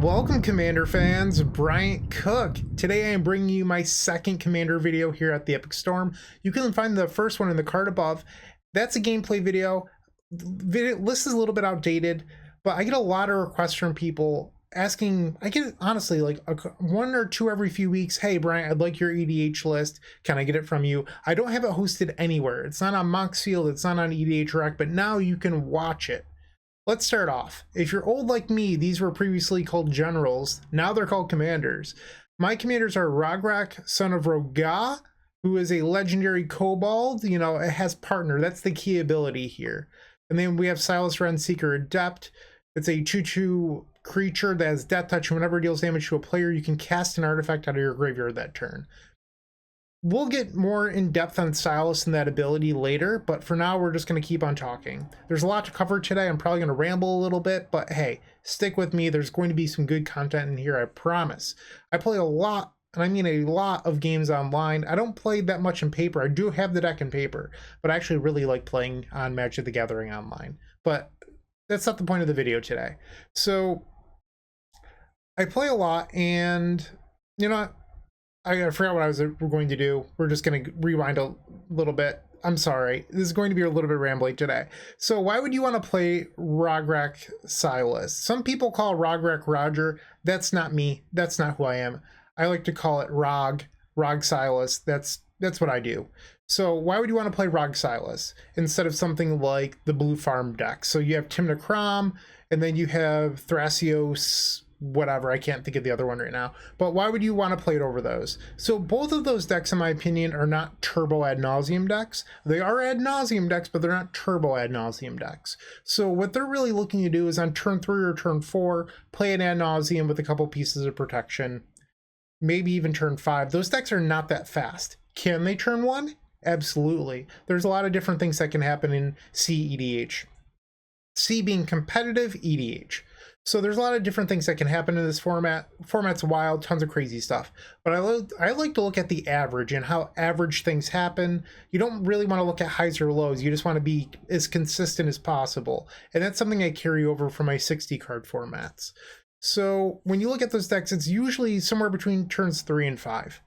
Welcome, Commander fans. Bryant Cook. Today I am bringing you my second Commander video here at the Epic Storm. You can find the first one in the card above. That's a gameplay video. The list is a little bit outdated, but I get a lot of requests from people asking. I get honestly like one or two every few weeks. Hey Bryant, I'd like your EDH list. Can I get it from you? I don't have it hosted anywhere. It's not on Moxfield, it's not on EDH Rec, but now you can watch it. Let's start off. If you're old like me, these were previously called generals. Now they're called commanders. My commanders are Rograkh, son of Rohgahh, who is a legendary kobold. You know, it has partner. That's the key ability here. And then we have Silas Renn, Seeker Adept. It's a 2/2 creature that has death touch, and whenever it deals damage to a player, you can cast an artifact out of your graveyard that turn. We'll get more in depth on Silas and that ability later, but for now we're just going to keep on talking. There's a lot to cover today. I'm probably going to ramble a little bit, but hey, stick with me. There's going to be some good content in here, I promise. I play a lot, and I mean a lot of games online. I don't play that much in paper. I do have the deck in paper, but I actually really like playing on Magic the Gathering online. But that's not the point of the video today. So I play a lot, and you know, I forgot what I was going to do. We're just going to rewind a little bit. I'm sorry. This is going to be a little bit rambling today. So why would you want to play Rograkh Silas? Some people call Rograkh Roger. That's not me. That's not who I am. I like to call it Rog Silas. That's what I do. So why would you want to play Rog Silas instead of something like the Blue Farm deck? So you have Timna Crom, and then you have Thrasios, whatever, I can't think of the other one right now, but why would you want to play it over those? So both of those decks, in my opinion, are not Turbo Ad Nauseam decks. They are Ad Nauseam decks, but they're not Turbo Ad Nauseam decks. So what they're really looking to do is on turn 3 or turn 4, play an Ad Nauseam with a couple pieces of protection, maybe even turn 5. Those decks are not that fast. Can they turn 1? Absolutely. There's a lot of different things that can happen in cEDH. C being competitive, EDH. So there's a lot of different things that can happen in this format. Format's wild, tons of crazy stuff. But I like to look at the average and how average things happen. You don't really want to look at highs or lows. You just want to be as consistent as possible. And that's something I carry over from my 60 card formats. So when you look at those decks, it's usually somewhere between turns 3 and 5.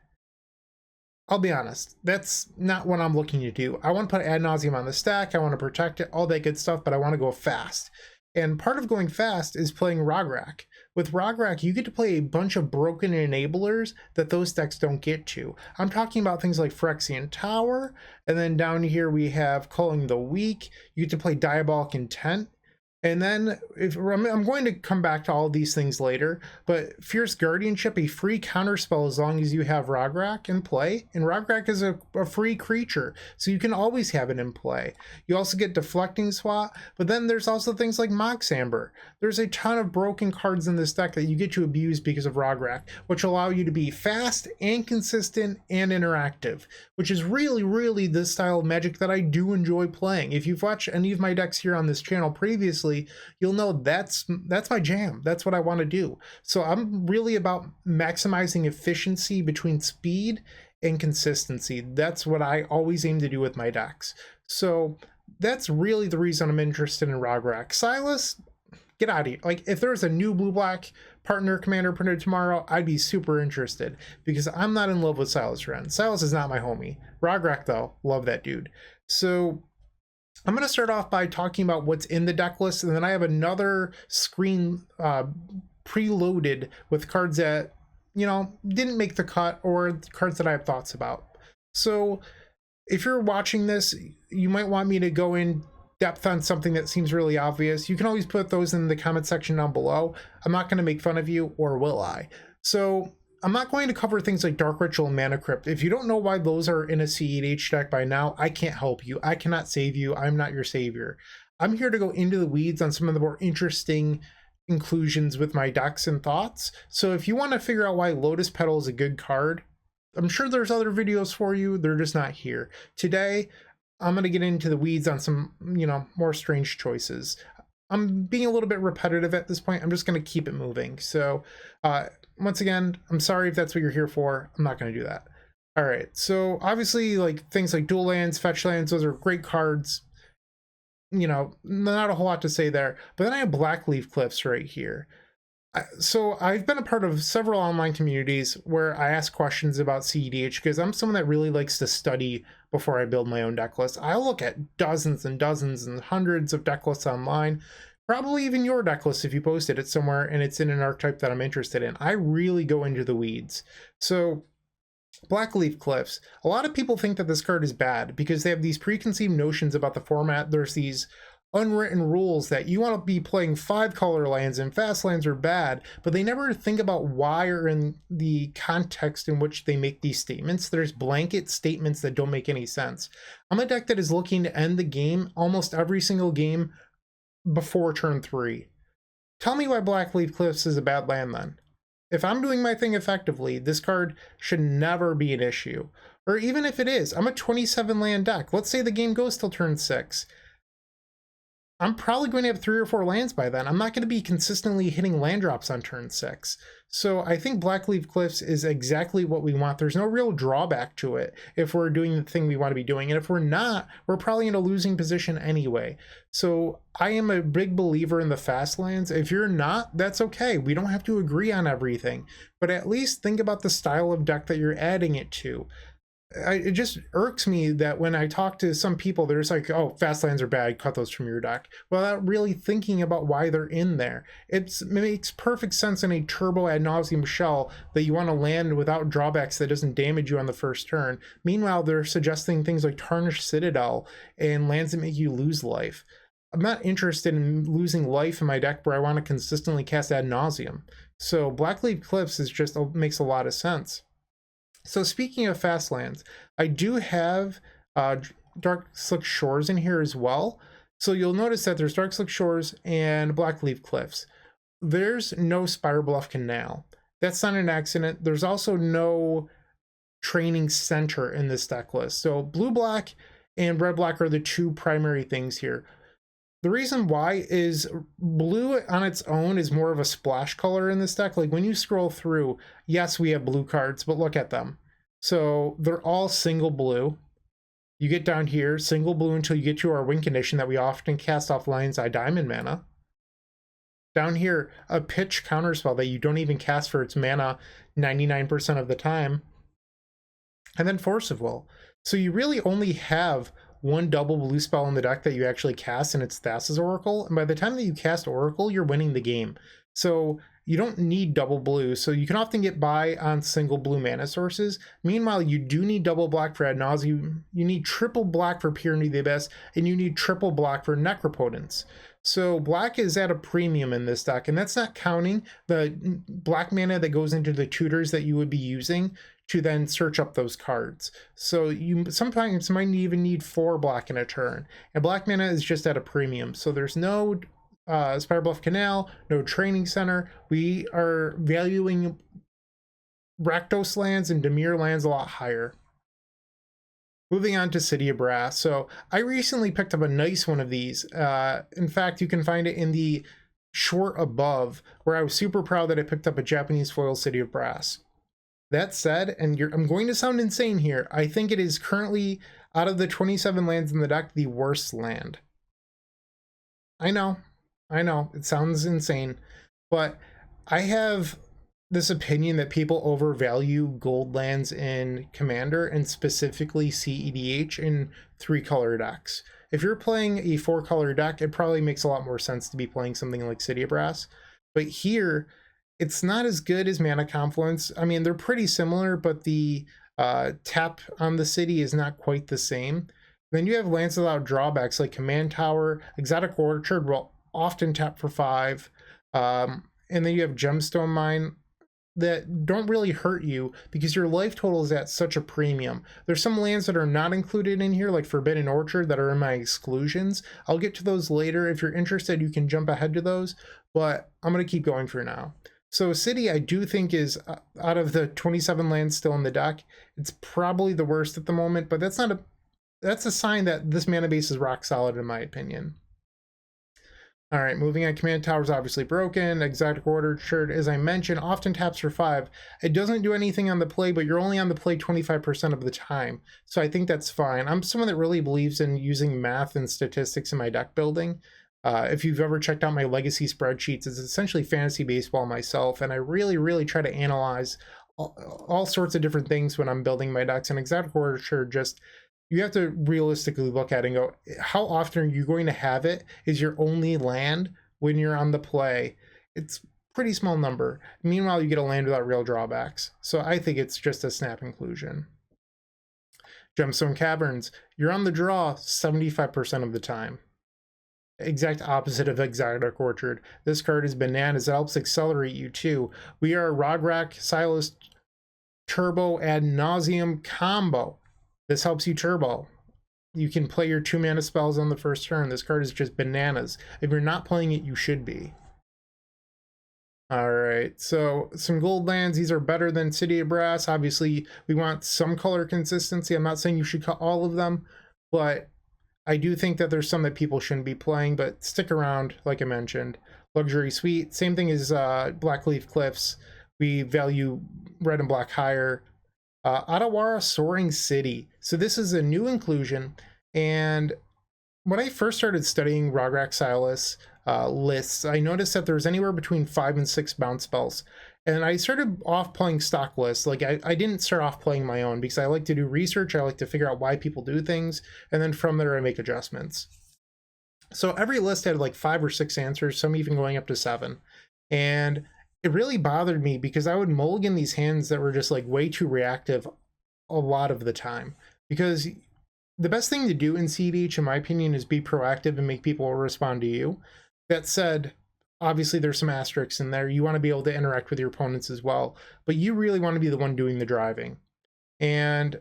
I'll be honest, that's not what I'm looking to do. I want to put Ad Nauseam on the stack. I want to protect it, all that good stuff, but I want to go fast. And part of going fast is playing Rograkh. With Rograkh, you get to play a bunch of broken enablers that those decks don't get to. I'm talking about things like Phyrexian Tower, and then down here we have Culling the Weak. You get to play Diabolic Intent. And then I'm going to come back to all of these things later, but Fierce Guardianship, a free counterspell as long as you have Rograkh in play. And Rograkh is a free creature, so you can always have it in play. You also get Deflecting Swat, but then there's also things like Mox Amber. There's a ton of broken cards in this deck that you get to abuse because of Rograkh, which allow you to be fast and consistent and interactive, which is really, really the style of Magic that I do enjoy playing. If you've watched any of my decks here on this channel previously, you'll know that's my jam. That's what I want to do. So I'm really about maximizing efficiency between speed and consistency. That's what I always aim to do with my decks. So that's really the reason I'm interested in Rograkh. Silas, get out of here. Like, if there's a new blue-black partner commander printed tomorrow, I'd be super interested, because I'm not in love with Silas Renn. Silas is not my homie. Rograkh, though, love that dude. So I'm going to start off by talking about what's in the deck list, and then I have another screen preloaded with cards that, you know, didn't make the cut, or cards that I have thoughts about. So if you're watching this, you might want me to go in depth on something that seems really obvious. You can always put those in the comment section down below. I'm not going to make fun of you, or will I? So I'm not going to cover things like Dark Ritual and Mana Crypt. If you don't know why those are in a cEDH deck by now, I can't help you. I cannot save you. I'm not your savior. I'm here to go into the weeds on some of the more interesting inclusions with my decks and thoughts. So if you want to figure out why Lotus Petal is a good card, I'm sure there's other videos for you. They're just not here. Today, I'm going to get into the weeds on some, you know, more strange choices. I'm being a little bit repetitive at this point. I'm just going to keep it moving. So once again, I'm sorry if that's what you're here for. I'm not going to do that. All right. So obviously, like things like dual lands, fetch lands, those are great cards. You know, not a whole lot to say there. But then I have Blackleaf Cliffs right here. So I've been a part of several online communities where I ask questions about cEDH because I'm someone that really likes to study before I build my own deck list. I'll look at dozens and dozens and hundreds of deck lists online, probably even your deck list if you posted it somewhere and it's in an archetype that I'm interested in. I really go into the weeds. So Blackleaf Cliffs. A lot of people think that this card is bad because they have these preconceived notions about the format. There's these unwritten rules that you want to be playing 5-color lands and fast lands are bad, but they never think about why or in the context in which they make these statements. There's blanket statements that don't make any sense. I'm a deck that is looking to end the game almost every single game before turn 3. Tell me why Blackleaf Cliffs is a bad land then. If I'm doing my thing effectively, this card should never be an issue. Or even if it is, I'm a 27 land deck. Let's say the game goes till turn 6. I'm probably going to have 3 or 4 lands by then. I'm not going to be consistently hitting land drops on turn 6. So I think Blackleaf Cliffs is exactly what we want. There's no real drawback to it if we're doing the thing we want to be doing. And if we're not, we're probably in a losing position anyway. So I am a big believer in the fast lands. If you're not, that's okay. We don't have to agree on everything. But at least think about the style of deck that you're adding it to. It just irks me that when I talk to some people, they're just like, oh, fast lands are bad, cut those from your deck, without really thinking about why they're in there. It makes perfect sense in a turbo ad nauseam shell that you want to land without drawbacks that doesn't damage you on the first turn. Meanwhile, they're suggesting things like Tarnished Citadel and lands that make you lose life. I'm not interested in losing life in my deck where I want to consistently cast ad nauseam. So Blackleaf Cliffs is just makes a lot of sense. So speaking of fast lands, I do have Dark Slick Shores in here as well. So you'll notice that there's Dark Slick Shores and Blackleaf Cliffs. There's no Spire Bluff Canal. That's not an accident. There's also no Training Center in this deck list. So blue-black and red-black are the two primary things here. The reason why is blue on its own is more of a splash color in this deck. Like when you scroll through, yes, we have blue cards, but look at them. So they're all single blue. You get down here, single blue until you get to our win condition that we often cast off Lion's Eye Diamond mana. Down here, a pitch counterspell that you don't even cast for its mana 99% of the time. And then Force of Will. So you really only have one double blue spell in the deck that you actually cast, and it's Thassa's Oracle. And by the time that you cast Oracle, you're winning the game. So you don't need double blue. So you can often get by on single blue mana sources. Meanwhile, you do need double black for Ad Nauseam. You need triple black for Peer into the Abyss, and you need triple black for Necropotence. So black is at a premium in this deck, and that's not counting the black mana that goes into the tutors that you would be using to then search up those cards. So you sometimes might even need 4 black in a turn, and black mana is just at a premium. So there's no Spire Bluff Canal, no Training Center. We are valuing Rakdos lands and Dimir lands a lot higher. Moving on to City of Brass. So I recently picked up a nice one of these. In fact, you can find it in the short above, where I was super proud that I picked up a Japanese foil City of Brass. That said, and I'm going to sound insane here, I think it is currently, out of the 27 lands in the deck, the worst land. I know, it sounds insane, but I have this opinion that people overvalue gold lands in Commander, and specifically cEDH in 3-color decks. If you're playing a 4-color deck, it probably makes a lot more sense to be playing something like City of Brass. But here, it's not as good as Mana Confluence. I mean, they're pretty similar, but the tap on the city is not quite the same. Then you have lands without drawbacks like Command Tower. Exotic Orchard will often tap for 5. And then you have Gemstone Mine that don't really hurt you because your life total is at such a premium. There's some lands that are not included in here, like Forbidden Orchard, that are in my exclusions. I'll get to those later. If you're interested, you can jump ahead to those, but I'm going to keep going for now. So City, I do think, is out of the 27 lands still in the deck, it's probably the worst at the moment, but that's a sign that this mana base is rock solid in my opinion. All right, moving on. Command Tower is obviously broken. Exotic Orchard, as I mentioned, often taps for 5. It doesn't do anything on the play, but you're only on the play 25% of the time. So I think that's fine. I'm someone that really believes in using math and statistics in my deck building. If you've ever checked out my legacy spreadsheets, it's essentially fantasy baseball myself, and I really try to analyze all sorts of different things when I'm building my decks. And Exotic Orchard, just, you have to realistically look at it and go, how often are you going to have it is your only land when you're on the play? It's pretty small number. Meanwhile, you get a land without real drawbacks. So I think it's just a snap inclusion. Gemstone Caverns, you're on the draw 75% of the time. Exact opposite of Exotic Orchard. This card is bananas. It helps accelerate you too. We are Rograkh, Silas Turbo Ad Nauseam combo. This helps you turbo. You can play your 2 mana spells on the first turn. This card is just bananas. If you're not playing it, you should be. All right, so some gold lands. These are better than City of Brass. Obviously, we want some color consistency. I'm not saying you should cut all of them, but I do think that there's some that people shouldn't be playing, but stick around, like I mentioned. Luxury Suite, same thing as Blackleaf Cliffs. We value red and black higher. Otawara Soaring City. So this is a new inclusion, and when I first started studying Rograkh Silas lists, I noticed that there was anywhere between 5 and 6 bounce spells. And I started off playing stock lists. Like I didn't start off playing my own because I like to do research. I like to figure out why people do things. And then from there, I make adjustments. So every list had like 5 or 6 answers, some even going up to 7. And it really bothered me because I would mulligan these hands that were just like way too reactive a lot of the time. Because the best thing to do in cEDH, in my opinion, is be proactive and make people respond to you. That said, obviously there's some asterisks in there. You want to be able to interact with your opponents as well, but you really want to be the one doing the driving. And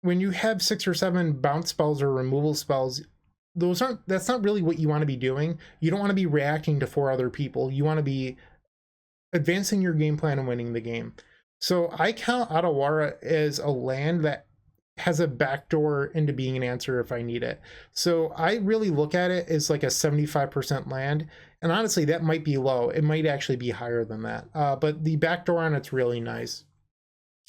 when you have 6 or 7 bounce spells or removal spells, that's not really what you want to be doing. You don't want to be reacting to 4 other people. You want to be advancing your game plan and winning the game. So I count Otawara as a land that has a backdoor into being an answer if I need it. So I really look at it as like a 75% land. And honestly, that might be low. It might actually be higher than that. But the backdoor on it's really nice.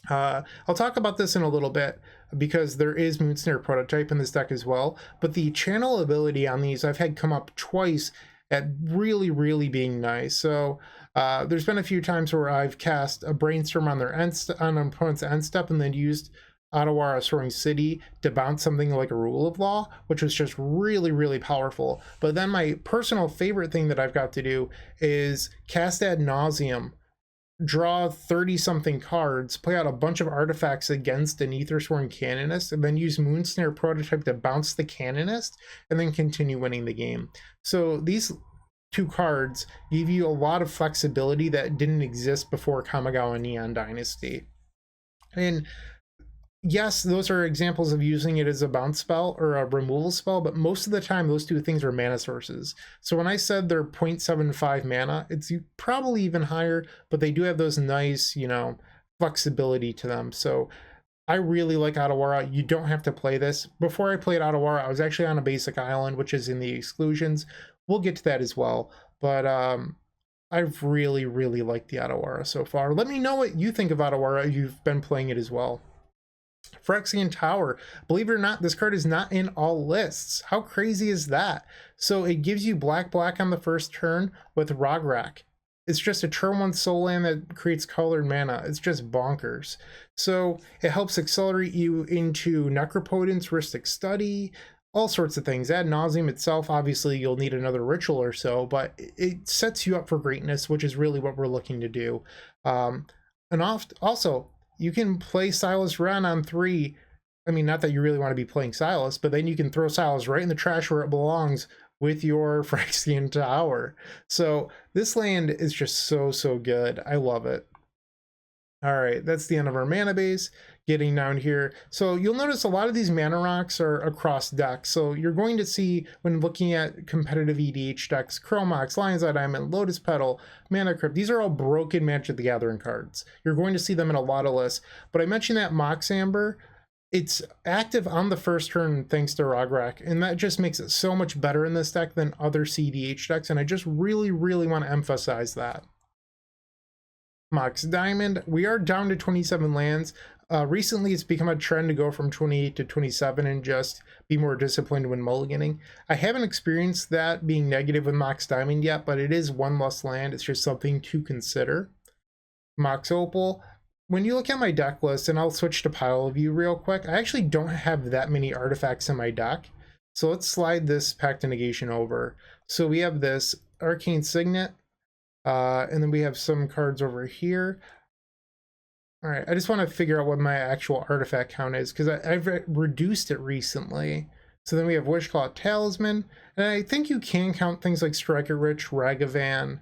I'll talk about this in a little bit because there is Moonsnare prototype in this deck as well. But the channel ability on these I've had come up twice at really being nice. So there's been a few times where I've cast a Brainstorm on their on an opponent's end step and then used Otawara Soaring City to bounce something like a Rule of Law, which was just really powerful. But then my personal favorite thing that I've got to do is cast Ad Nauseam, draw 30-something cards, play out a bunch of artifacts against an Aethersworn Canonist, and then use Moonsnare prototype to bounce the Canonist, and then continue winning the game. So these 2 cards give you a lot of flexibility that didn't exist before Kamigawa Neon Dynasty. And yes, those are examples of using it as a bounce spell or a removal spell, but most of the time those 2 things are mana sources. So when I said they're 0.75 mana, it's probably even higher, but they do have those nice, flexibility to them. So I really like Otawara. You don't have to play this. Before I played Otawara, I was actually on a basic island, which is in the Exclusions. We'll get to that as well. But I've really liked the Otawara so far. Let me know what you think of Otawara if you've been playing it as well. Phyrexian Tower, believe it or not, this card is not in all lists. How crazy is that? So it gives you black on the first turn with Rograkh. It's just a turn 1 soul land that creates colored mana. It's just bonkers. So it helps accelerate you into Necropotence, Rhystic Study, all sorts of things. Ad Nauseam itself, obviously you'll need another ritual or so, but it sets you up for greatness, which is really what we're looking to do. And also, you can play Silas Renn on 3. I mean, not that you really want to be playing Silas, but then you can throw Silas right in the trash where it belongs with your Phyrexian Tower. So this land is just so good. I love it. All right, that's the end of our mana base. Getting down here, so you'll notice a lot of these mana rocks are across decks. So you're going to see when looking at competitive EDH decks, Chromox, Lion's Eye Diamond, Lotus Petal, Mana Crypt, these are all broken Magic the Gathering cards. You're going to see them in a lot of lists. But I mentioned that Mox Amber, it's active on the first turn thanks to Rograkh, and that just makes it so much better in this deck than other cEDH decks, and I just really want to emphasize that. Mox Diamond, we are down to 27 lands. Recently, it's become a trend to go from 28 to 27 and just be more disciplined when mulliganing. I haven't experienced that being negative with Mox Diamond yet, but it is one less land. It's just something to consider. Mox Opal. When you look at my deck list, and I'll switch to pile view real quick, I actually don't have that many artifacts in my deck. So let's slide this Pact of Negation over. So we have this Arcane Signet, and then we have some cards over here. All right, I just want to figure out what my actual artifact count is because I've reduced it recently. So then we have Wishclaw Talisman, and I think you can count things like Striker Rich, Ragavan,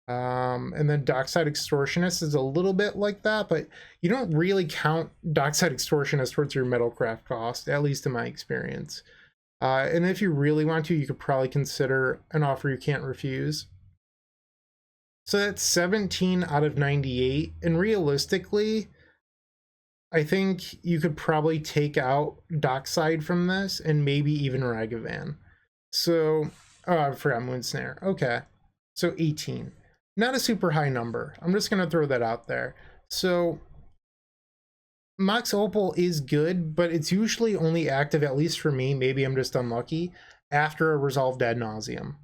and then Dockside Extortionist is a little bit like that, but you don't really count Dockside Extortionist towards your Metalcraft cost, at least in my experience. And if you really want to, you could probably consider an offer you can't refuse. So that's 17 out of 98, and realistically, I think you could probably take out Dockside from this, and maybe even Ragavan. So, oh, I forgot Moonsnare. Okay, so 18. Not a super high number. I'm just going to throw that out there. So Mox Opal is good, but it's usually only active, at least for me, maybe I'm just unlucky, after a Resolved Ad Nauseam.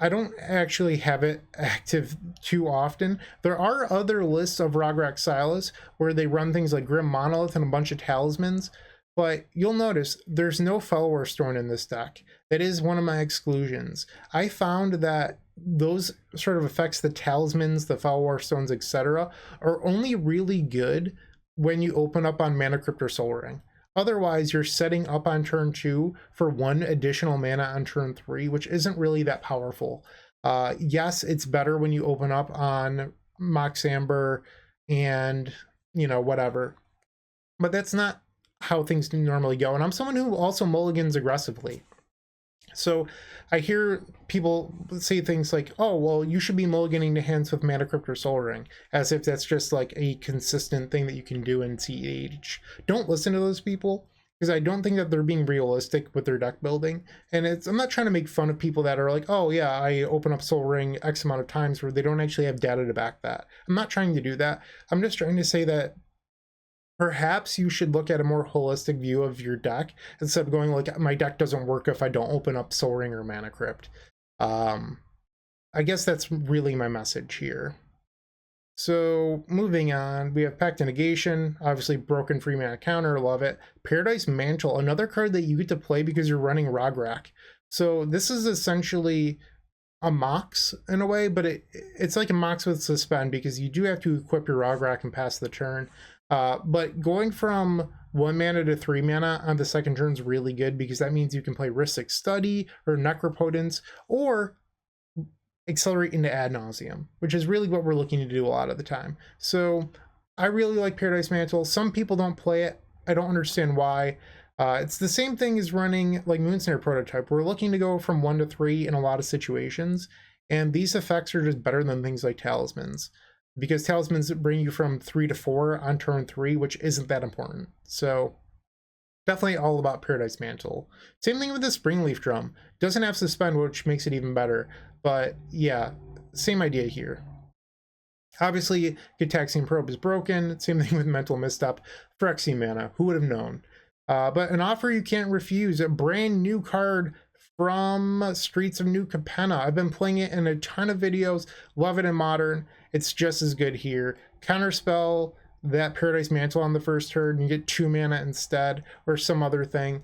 I don't actually have it active too often. There are other lists of Rograkh Silas where they run things like Grim Monolith and a bunch of Talismans, but you'll notice there's no Fellwar Stone in this deck. That is one of my exclusions. I found that those sort of effects, the Talismans, the Fellwar Stones, etc., are only really good when you open up on Mana Crypt or Soul Ring. Otherwise, you're setting up on turn 2 for 1 additional mana on turn 3, which isn't really that powerful. Yes, it's better when you open up on Mox Amber and, you know, whatever. But that's not how things normally go. And I'm someone who also mulligans aggressively. So I hear people say things like, oh, well, you should be mulliganing to hands with Mana Crypt or Soul Ring, as if that's just like a consistent thing that you can do in cEDH. Don't listen to those people, because I don't think that they're being realistic with their deck building. And I'm not trying to make fun of people that are like, oh yeah, I open up Soul Ring X amount of times, where they don't actually have data to back that. I'm not trying to do that. I'm just trying to say that perhaps you should look at a more holistic view of your deck instead of going like, my deck doesn't work if I don't open up Soul Ring or Mana Crypt. I guess that's really my message here. So moving on, we have Pact of Negation, obviously broken free mana counter, love it. Paradise Mantle, another card that you get to play because you're running Rograkh. So this is essentially a Mox in a way, but it's like a Mox with Suspend, because you do have to equip your Rograkh and pass the turn. But going from 1 mana to 3 mana on the second turn is really good, because that means you can play Rhystic Study or Necropotence, or accelerate into Ad Nauseam, which is really what we're looking to do a lot of the time. So I really like Paradise Mantle. Some people don't play it. I don't understand why. It's the same thing as running like Moonsnare Prototype. We're looking to go from 1 to 3 in a lot of situations, and these effects are just better than things like Talismans, because Talismans bring you from 3 to 4 on turn 3, which isn't that important. So definitely all about Paradise Mantle. Same thing with the Springleaf Drum. Doesn't have Suspend, which makes it even better. But yeah, same idea here. Obviously, Gitaxian Probe is broken. Same thing with Mental Misstep. Phyrexian Mana, who would have known? But an offer you can't refuse, a brand new card from Streets of New Capenna. I've been playing it in a ton of videos, love it in Modern. It's just as good here. Counterspell that Paradise Mantle on the first turn, you get 2 mana instead, or some other thing.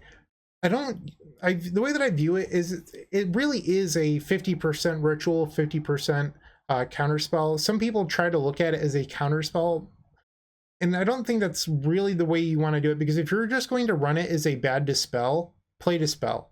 The way that I view it is, it really is a 50% ritual, 50% counterspell. Some people try to look at it as a counterspell, and I don't think that's really the way you want to do it, because if you're just going to run it as a bad dispel, play Dispel.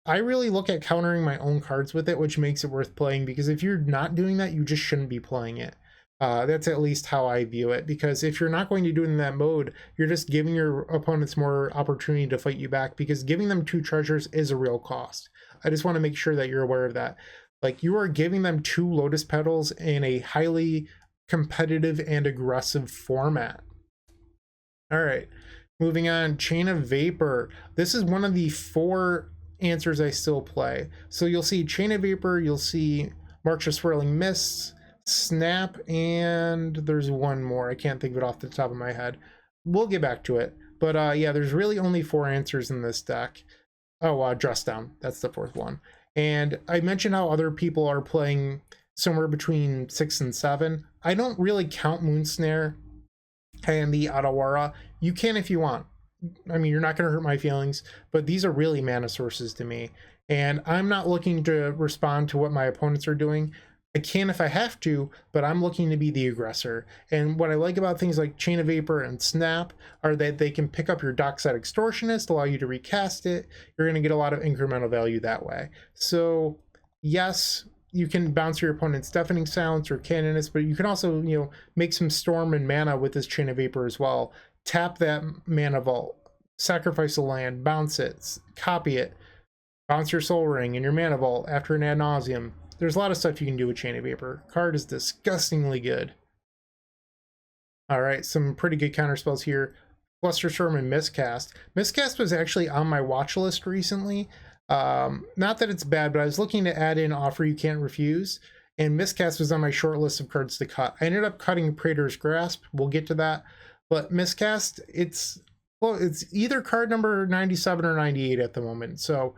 I really look at countering my own cards with it, which makes it worth playing, because if you're not doing that, you just shouldn't be playing it. That's at least how I view it, because if you're not going to do it in that mode, you're just giving your opponents more opportunity to fight you back, because giving them 2 treasures is a real cost. I just want to make sure that you're aware of that. Like, you are giving them 2 Lotus Petals in a highly competitive and aggressive format. All right, moving on. Chain of Vapor. This is one of the 4 answers I still play. So you'll see Chain of Vapor, you'll see March of Swirling Mists, Snap, and there's one more. I can't think of it off the top of my head. we'll get back to it. But yeah, there's really only 4 answers in this deck. Oh, Dress Down, that's the 4th one. And I mentioned how other people are playing somewhere between 6 and 7. I don't really count Moonsnare and the Otawara. You can if you want. I mean, you're not going to hurt my feelings, but these are really mana sources to me. And I'm not looking to respond to what my opponents are doing. I can if I have to, but I'm looking to be the aggressor. And what I like about things like Chain of Vapor and Snap are that they can pick up your Dockside Extortionist, allow you to recast it. You're going to get a lot of incremental value that way. So yes, you can bounce your opponent's Deafening Sounds or Cannonist, but you can also, you know, make some Storm and mana with this Chain of Vapor as well. Tap that Mana Vault, sacrifice a land, bounce it, copy it, bounce your Soul Ring and your Mana Vault after an Ad Nauseam. There's a lot of stuff you can do with Chain of Vapor. Card is disgustingly good. Alright, some pretty good counter spells here. Flusterstorm and Miscast. Miscast was actually on my watch list recently. Not that it's bad, but I was looking to add in Offer You Can't Refuse, and Miscast was on my short list of cards to cut. I ended up cutting Praetor's Grasp. We'll get to that. But Miscast, it's either card number 97 or 98 at the moment. So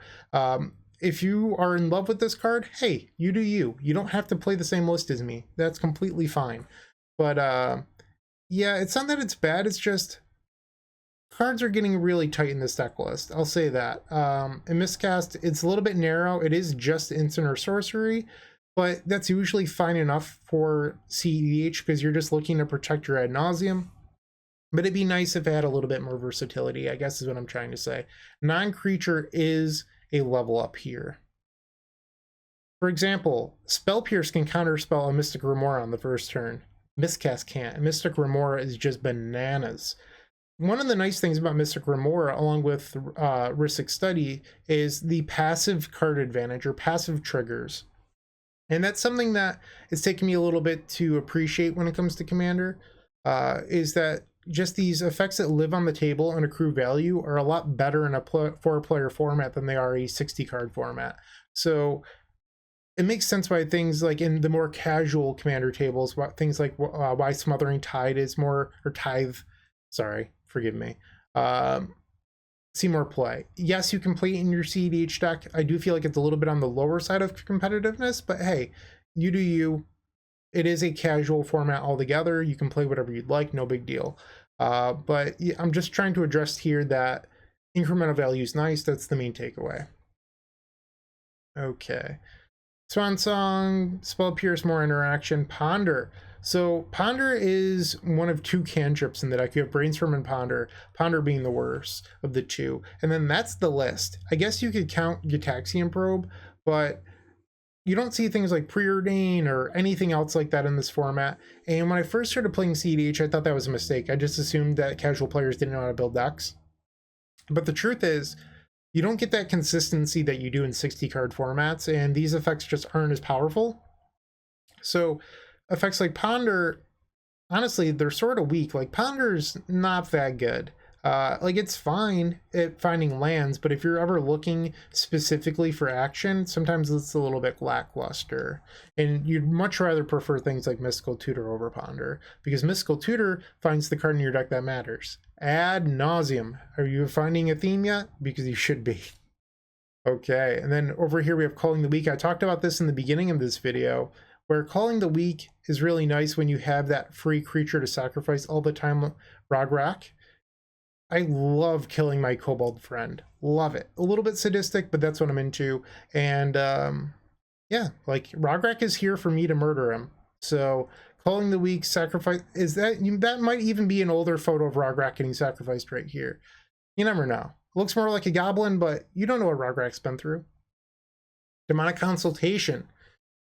if you are in love with this card, hey, you do you. You don't have to play the same list as me. That's completely fine. But yeah, it's not that it's bad. It's just cards are getting really tight in this deck list. I'll say that. In Miscast, it's a little bit narrow. It is just instant or sorcery, but that's usually fine enough for cEDH because you're just looking to protect your Ad Nauseam. But it'd be nice if it had a little bit more versatility, I guess is what I'm trying to say. Non-creature is a level up here. For example, Spell Pierce can counterspell a Mystic Remora on the first turn. Miscast can't. Mystic Remora is just bananas. One of the nice things about Mystic Remora, along with Rhystic Study, is the passive card advantage or passive triggers. And that's something that it's taken me a little bit to appreciate when it comes to Commander, is that just these effects that live on the table and accrue value are a lot better in a 4-player format than they are a 60-card format. So it makes sense why things like in the more casual Commander tables, things like why Smothering Tide is more, or Tithe, sorry, forgive me, see more play. Yes, you can play it in your cEDH deck. I do feel like it's a little bit on the lower side of competitiveness, but hey, you do you. It is a casual format altogether. You can play whatever you'd like, no big deal. But I'm just trying to address here that incremental value is nice. That's the main takeaway. Okay. Swan Song, Spell Pierce, more interaction, Ponder. So Ponder is one of 2 cantrips in the deck. You have Brainstorm and Ponder, Ponder being the worst of the 2. And then that's the list. I guess you could count Gitaxian Probe, but you don't see things like Preordain or anything else like that in this format. And when I first started playing cEDH, I thought that was a mistake. I just assumed that casual players didn't know how to build decks. But the truth is, you don't get that consistency that you do in 60-card formats, and these effects just aren't as powerful. So effects like Ponder, honestly, they're sort of weak. Like, Ponder's not that good. Like, it's fine at finding lands, but if you're ever looking specifically for action, sometimes it's a little bit lackluster. And you'd much rather prefer things like Mystical Tutor over Ponder, because Mystical Tutor finds the card in your deck that matters. Ad Nauseam. Are you finding a theme yet? Because you should be. Okay, and then over here we have Culling the Weak. I talked about this in the beginning of this video, where Culling the Weak is really nice when you have that free creature to sacrifice all the time, Rograkh. I love killing my kobold friend. Love it. A little bit sadistic, but that's what I'm into. And yeah, like Rograkh is here for me to murder him. So Culling the Weak, sacrifice, is that might even be an older photo of Rograkh getting sacrificed right here. You never know. Looks more like a goblin, but you don't know what Rograkh's been through. Demonic Consultation.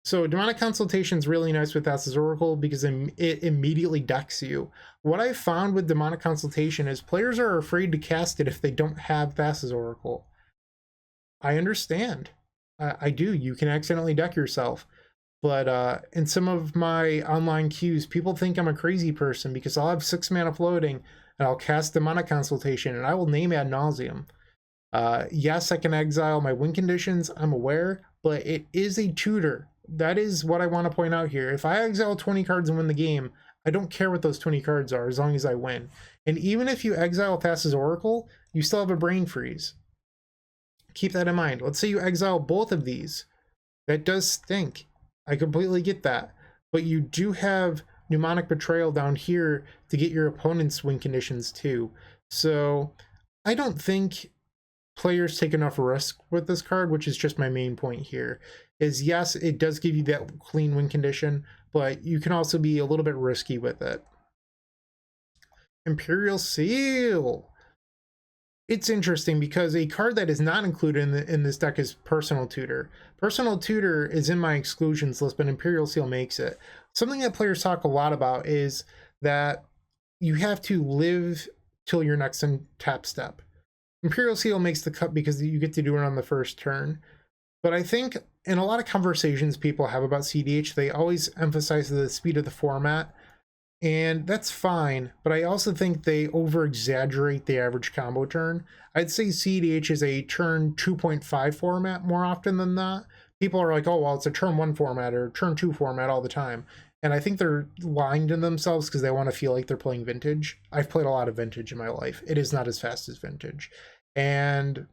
So Demonic Consultation is really nice with Thassa's Oracle because it immediately decks you. What I've found with Demonic Consultation is players are afraid to cast it if they don't have Thassa's Oracle. I understand. I do. You can accidentally deck yourself. But in some of my online queues, people think I'm a crazy person because I'll have 6 mana floating and I'll cast Demonic Consultation and I will name Ad Nauseam. Yes, I can exile my win conditions, I'm aware, but it is a tutor. That is what I want to point out here. If I exile 20 cards and win the game, I don't care what those 20 cards are as long as I win. And even if you exile Thassa's Oracle, you still have a brain freeze. Keep that in mind. Let's say you exile both of these. That does stink. I completely get that. But you do have Mnemonic Betrayal down here to get your opponent's win conditions too. So I don't think players take enough risk with this card, which is just my main point here. Is yes, it does give you that clean win condition, but you can also be a little bit risky with it. Imperial Seal. It's interesting because a card that is not included in this deck is Personal Tutor. Personal Tutor is in my exclusions list, but Imperial Seal makes it. Something that players talk a lot about is that you have to live till your next tap step. Imperial Seal makes the cut because you get to do it on the first turn. But I think in a lot of conversations people have about cEDH, they always emphasize the speed of the format. And that's fine, but I also think they over-exaggerate the average combo turn. I'd say cEDH is a turn 2.5 format more often than not. People are like, oh, well, it's a turn 1 format or turn 2 format all the time. And I think they're lying to themselves because they want to feel like they're playing Vintage. I've played a lot of Vintage in my life. It is not as fast as Vintage. And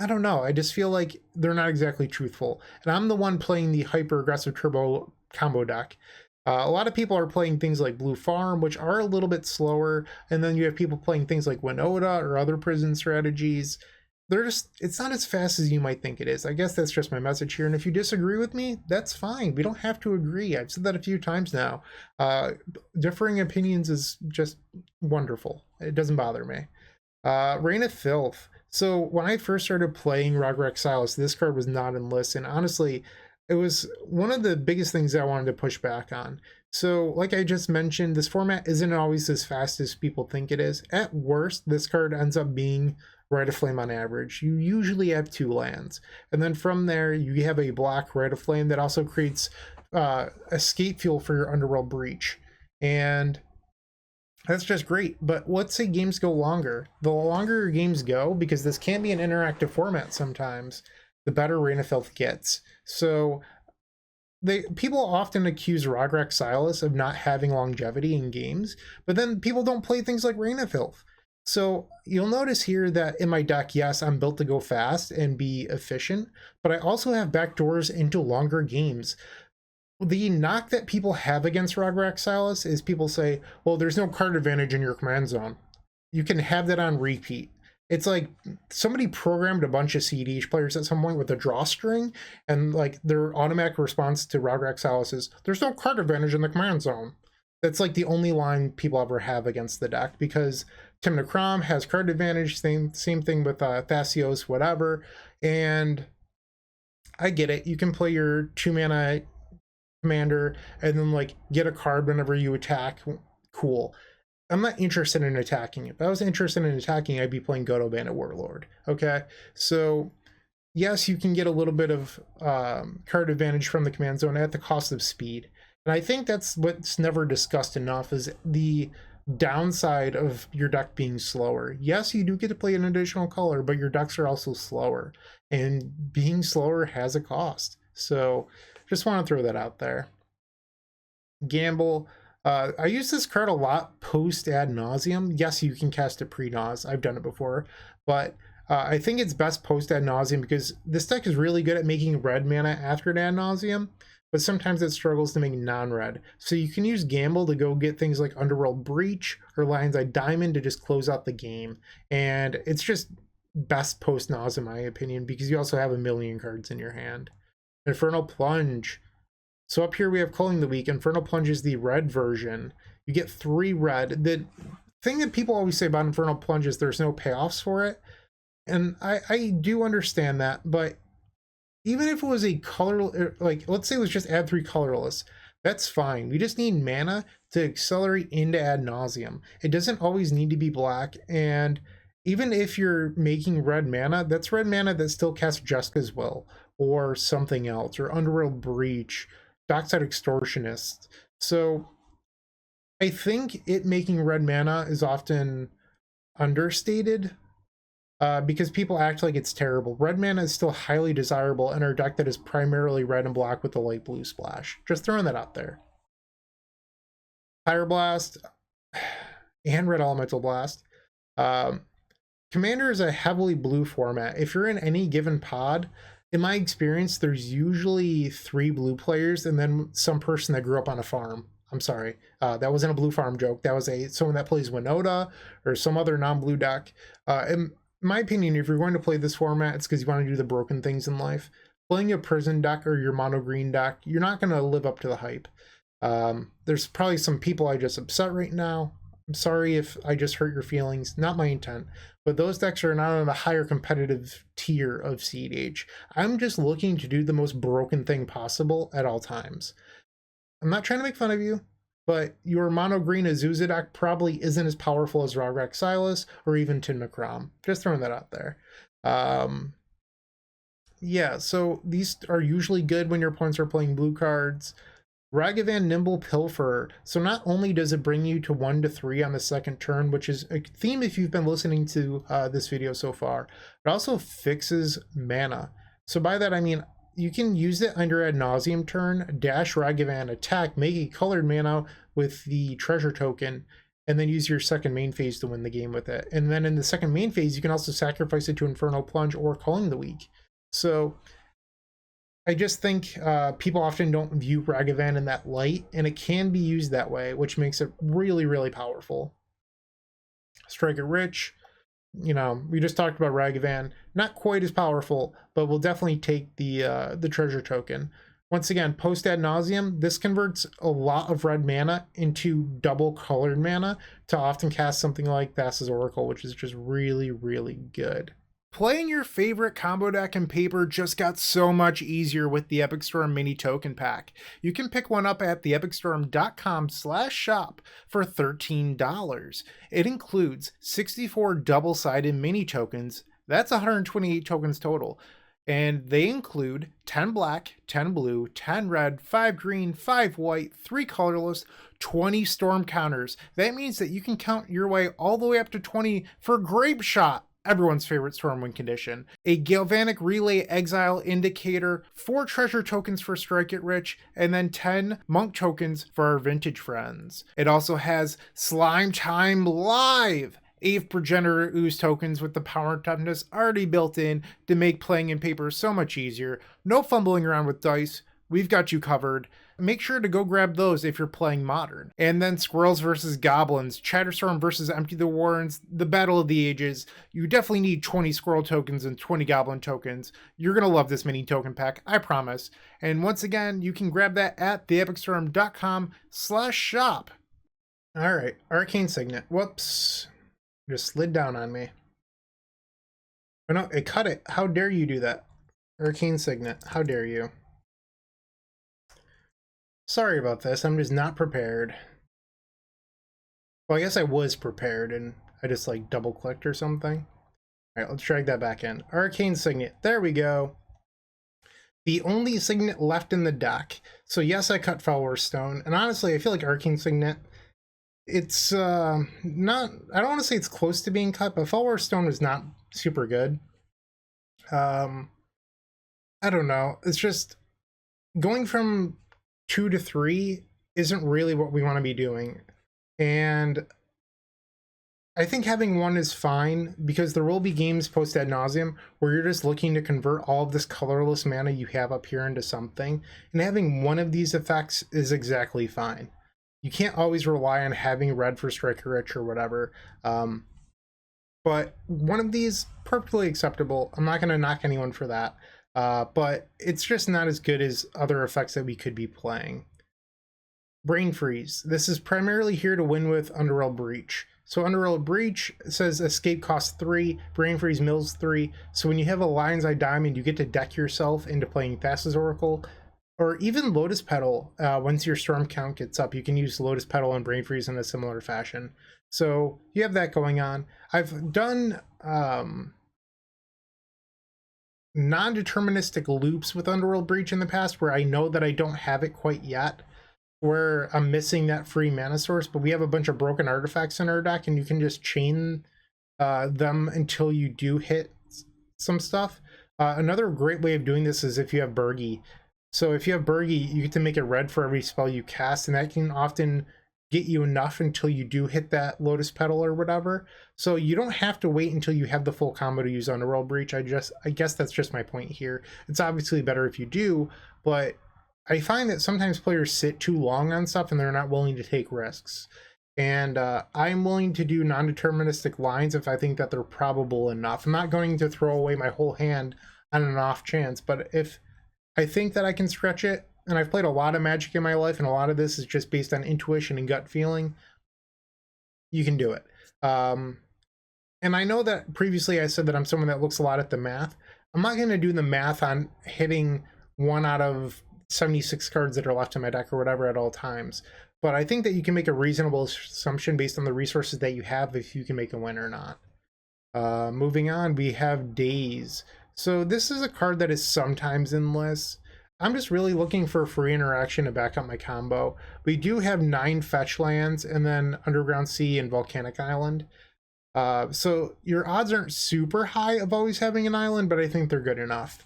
I don't know. I just feel like they're not exactly truthful. And I'm the one playing the hyper-aggressive turbo combo deck. A lot of people are playing things like Blue Farm, which are a little bit slower, and then you have people playing things like Winota or other prison strategies. It's not as fast as you might think it is. I guess that's just my message here, and if you disagree with me, that's fine. We don't have to agree. I've said that a few times now. Differing opinions is just wonderful. It doesn't bother me. Reign of Filth. So when I first started playing Rograkh Silas, this card was not in list, and honestly, it was one of the biggest things I wanted to push back on. So like I just mentioned, this format isn't always as fast as people think it is. At worst, this card ends up being Rite of Flame on average. You usually have 2 lands. And then from there, you have a black Rite of Flame that also creates escape fuel for your Underworld Breach. And that's just great. But let's say games go longer. The longer games go, because this can be an interactive format sometimes, the better Reign of Filth gets. So people often accuse Rograkh Silas of not having longevity in games, but then people don't play things like Reign of Filth. So you'll notice here that in my deck, yes, I'm built to go fast and be efficient, but I also have backdoors into longer games. The knock that people have against Rograkh Silas is people say, well, there's no card advantage in your command zone. You can have that on repeat. It's like somebody programmed a bunch of cEDH players at some point with a drawstring, and like their automatic response to Rograkh Silas is, there's no card advantage in the command zone. That's like the only line people ever have against the deck, because Tymna Kraum has card advantage, same thing with Thasios, whatever. And I get it. You can play your 2-mana commander and then like get a card whenever you attack. Cool. I'm not interested in attacking. If I was interested in attacking, I'd be playing Goto Bandit Warlord. Okay, so yes, you can get a little bit of card advantage from the command zone at the cost of speed. And I think that's what's never discussed enough, is the downside of your deck being slower. Yes, you do get to play an additional color, but your decks are also slower. And being slower has a cost. So just want to throw that out there. Gamble. I use this card a lot post Ad Nauseam. Yes, you can cast it pre-Naus. I've done it before. But I think it's best post Ad Nauseam because this deck is really good at making red mana after Ad Nauseam, but sometimes it struggles to make non-red. So you can use Gamble to go get things like Underworld Breach or Lion's Eye Diamond to just close out the game. And it's just best post Naus in my opinion, because you also have a million cards in your hand. Infernal Plunge. So up here we have Culling the Weak. Infernal Plunge is the red version. You get 3 red. The thing that people always say about Infernal Plunge is there's no payoffs for it. And I do understand that, but even if it was a color, like let's say it was just add 3 colorless, that's fine. We just need mana to accelerate into Ad Nauseam. It doesn't always need to be black, and even if you're making red mana, that's red mana that still casts Jessica's Will, or something else, or Underworld Breach, Dockside Extortionist. So I think it making red mana is often understated because people act like it's terrible. Red mana is still highly desirable in our deck that is primarily red and black with a light blue splash. Just throwing that out there. Fire Blast, and Red Elemental Blast. Commander is a heavily blue format. If you're in any given pod, in my experience, there's usually 3 blue players and then some person that grew up on a farm. I'm sorry, that wasn't a blue farm joke. That was someone that plays Winota or some other non-blue deck. In my opinion, if you're going to play this format, it's because you want to do the broken things in life. Playing a prison deck or your mono green deck, you're not going to live up to the hype. There's probably some people I just upset right now. I'm sorry if I just hurt your feelings, not my intent, but those decks are not on the higher competitive tier of cEDH. I'm just looking to do the most broken thing possible at all times. I'm not trying to make fun of you, but your mono green Azusa deck probably isn't as powerful as Rograkh Silas or even Tin Macrom. Just throwing that out there. Yeah, so these are usually good when your opponents are playing blue cards. Ragavan, Nimble, Pilferer. So not only does it bring you to 1 to 3 on the second turn, which is a theme if you've been listening to this video so far, it also fixes mana. So by that I mean you can use it under Ad Nauseam turn, dash Ragavan, attack, make a colored mana with the treasure token, and then use your second main phase to win the game with it. And then in the second main phase, you can also sacrifice it to Infernal Plunge or Culling the Weak. So I just think people often don't view Ragavan in that light, and it can be used that way, which makes it really, really powerful. Strike it rich. You know, we just talked about Ragavan. Not quite as powerful, but we'll definitely take the treasure token. Once again, post Ad Nauseam, this converts a lot of red mana into double colored mana to often cast something like Thassa's Oracle, which is just really, really good. Playing your favorite combo deck in paper just got so much easier with the Epic Storm Mini Token Pack. You can pick one up at theepicstorm.com/shop for $13. It includes 64 double-sided mini tokens. That's 128 tokens total. And they include 10 black, 10 blue, 10 red, 5 green, 5 white, 3 colorless, 20 storm counters. That means that you can count your way all the way up to 20 for Grape Shot, everyone's favorite Stormwind condition, a Galvanic Relay Exile Indicator, 4 treasure tokens for Strike It Rich, and then 10 monk tokens for our vintage friends. It also has Slime Time Live, 8 Progenitor Ooze tokens with the power and toughness already built in to make playing in paper so much easier. No fumbling around with dice, we've got you covered. Make sure to go grab those if you're playing Modern. And then Squirrels versus Goblins, Chatterstorm versus Empty the Warrens, the Battle of the Ages. You definitely need 20 Squirrel tokens and 20 Goblin tokens. You're going to love this mini token pack, I promise. And once again, you can grab that at theepicstorm.com/shop. All right, Arcane Signet. Whoops. Just slid down on me. Oh no, it cut it. How dare you do that? Arcane Signet, how dare you? Sorry about this, I'm just not prepared. Well, I guess I was prepared and I just like double clicked or something. All right, let's drag that back in. Arcane Signet, there we go. The only Signet left in the deck. So yes, I cut Fellwar Stone, and honestly, I feel like Arcane Signet, it's not, I don't want to say it's close to being cut, but Fellwar Stone is not super good. I don't know, it's just going from 2 to 3 isn't really what we want to be doing, and I think having 1 is fine because there will be games post Ad Nauseam where you're just looking to convert all of this colorless mana you have up here into something, and having 1 of these effects is exactly fine. You can't always rely on having red for Striker Rich or whatever, but 1 of these, perfectly acceptable. I'm not going to knock anyone for that. But it's just not as good as other effects that we could be playing. Brain Freeze. This is primarily here to win with Underworld Breach. So Underworld Breach says escape costs 3, Brain Freeze mills 3. So when you have a Lion's Eye Diamond, you get to deck yourself into playing Thassa's Oracle, or even Lotus Petal. Once your storm count gets up, you can use Lotus Petal and Brain Freeze in a similar fashion. So you have that going on. I've done non-deterministic loops with Underworld Breach in the past where I know that I don't have it quite yet, where I'm missing that free mana source, but we have a bunch of broken artifacts in our deck and you can just chain them until you do hit some stuff. Another great way of doing this is if you have Birgi. So if you have Birgi, you get to make it red for every spell you cast, and that can often get you enough until you do hit that Lotus Petal or whatever. So you don't have to wait until you have the full combo to use Underworld Breach. I guess that's just my point here. It's obviously better if you do, but I find that sometimes players sit too long on stuff and they're not willing to take risks. And I'm willing to do non-deterministic lines if I think that they're probable enough. I'm not going to throw away my whole hand on an off chance, but if I think that I can stretch it, and I've played a lot of Magic in my life, and a lot of this is just based on intuition and gut feeling, you can do it. And I know that previously I said that I'm someone that looks a lot at the math. I'm not going to do the math on hitting 1 out of 76 cards that are left in my deck or whatever at all times. But I think that you can make a reasonable assumption based on the resources that you have if you can make a win or not. Moving on, we have Daze. So this is a card that is sometimes in lists. I'm just really looking for free interaction to back up my combo. We do have 9 fetch lands and then Underground Sea and Volcanic Island. So your odds aren't super high of always having an island, but I think they're good enough.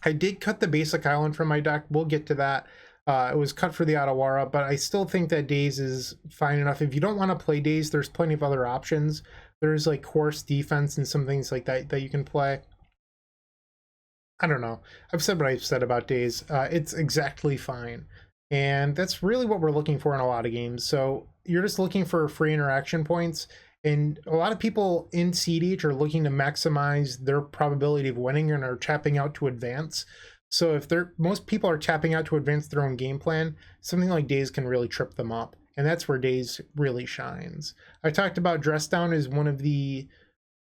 I did cut the basic island from my deck. We'll get to that. It was cut for the Otawara, but I still think that Daze is fine enough. If you don't want to play Daze, there's plenty of other options. There's like Course Defense and some things like that that you can play. I don't know. I've said what I've said about Daze. It's exactly fine. And that's really what we're looking for in a lot of games. So you're just looking for free interaction points. And a lot of people in cEDH are looking to maximize their probability of winning and are tapping out to advance. So if most people are tapping out to advance their own game plan, something like Daze can really trip them up. And that's where Daze really shines. I talked about Dress Down as one of the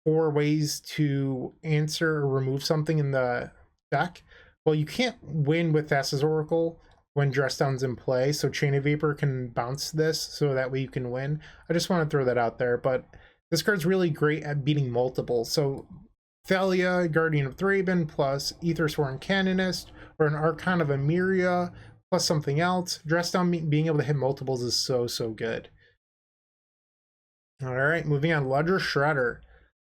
4 ways to answer or remove something in the deck. Well, you can't win with Thassa's Oracle when Dress Down's in play, so Chain of Vapor can bounce this so that way you can win. I just want to throw that out there, but this card's really great at beating multiple. So Thalia, Guardian of Thraben, plus Aethersworn Canonist, or an Archon of Emeria, plus something else. Dress Down being able to hit multiples is so good. All right, moving on, Ledger Shredder.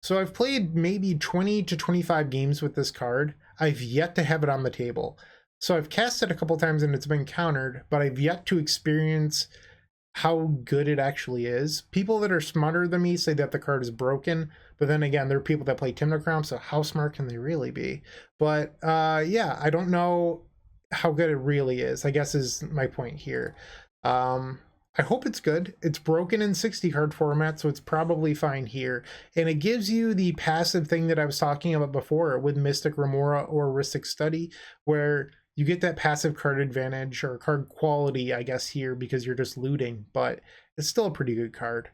So I've played maybe 20 to 25 games with this card. I've yet to have it on the table. So I've cast it a couple times and it's been countered, but I've yet to experience how good it actually is. People that are smarter than me say that the card is broken, but then again, there are people that play Timnocrom, so how smart can they really be? But yeah, I don't know how good it really is, I guess is my point here. I hope it's good. It's broken in 60 card format, so it's probably fine here. And it gives you the passive thing that I was talking about before with Mystic Remora or Rhystic Study, where you get that passive card advantage or card quality, I guess, here because you're just looting, but it's still a pretty good card.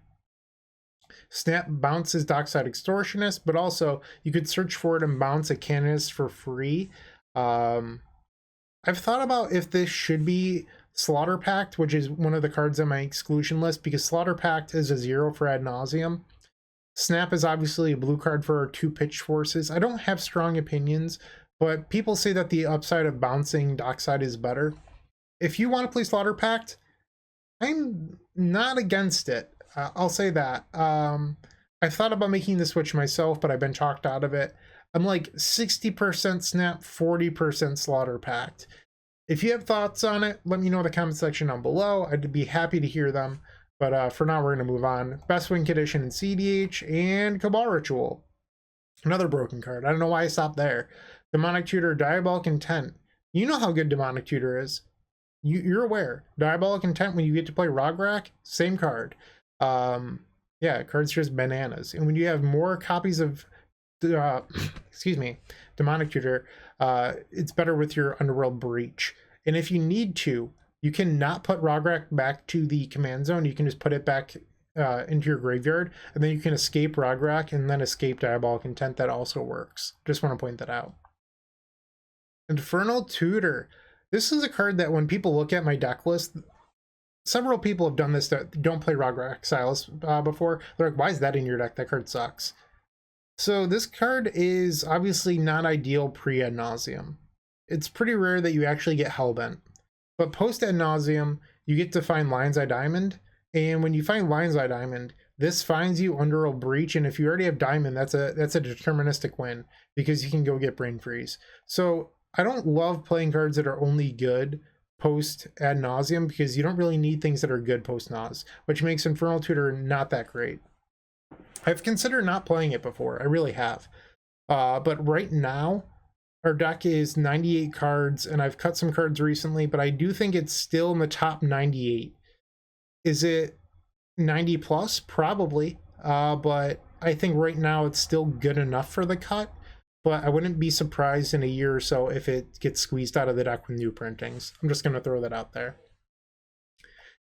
Snap bounces Dockside Extortionist, but also you could search for it and bounce a Canonist for free. I've thought about if this should be Slaughter Pact, which is one of the cards on my exclusion list, because Slaughter Pact is a 0 for Ad Nauseam. Snap is obviously a blue card for our 2 pitch forces. I don't have strong opinions, but people say that the upside of bouncing Dockside is better. If you want to play Slaughter Pact, I'm not against it. I'll say that. I've thought about making the switch myself, but I've been talked out of it. I'm like 60% Snap, 40% Slaughter Pact. If you have thoughts on it, let me know in the comment section down below. I'd be happy to hear them. But for now, we're going to move on. Best Win Condition in cEDH and Cabal Ritual. Another broken card. I don't know why I stopped there. Demonic Tutor, Diabolic Intent. You know how good Demonic Tutor is. You're aware. Diabolic Intent, when you get to play Rograkh, same card. Yeah, card's just bananas. And when you have more copies of excuse me, Demonic Tutor, it's better with your Underworld Breach. And if you need to, you cannot put Rograkh back to the command zone. You can just put it back into your graveyard, and then you can escape Rograkh and then escape Diabolic Intent. That also works. Just want to point that out. Infernal Tutor. This is a card that when people look at my deck list, several people have done this that don't play Rograkh Silas before. They're like, why is that in your deck? That card sucks. So this card is obviously not ideal pre-Ad Nauseam. It's pretty rare that you actually get Hellbent. But post-Ad Nauseam, you get to find Lion's Eye Diamond. And when you find Lion's Eye Diamond, this finds you Underworld Breach. And if you already have Diamond, that's a deterministic win because you can go get Brain Freeze. So I don't love playing cards that are only good post Ad Nauseam, because you don't really need things that are good post Nause, which makes Infernal Tutor not that great. I've considered not playing it before, I really have. But right now, our deck is 98 cards, and I've cut some cards recently, but I do think it's still in the top 98. Is it 90 plus? Probably. But I think right now it's still good enough for the cut, but I wouldn't be surprised in a year or so if it gets squeezed out of the deck with new printings. I'm just going to throw that out there.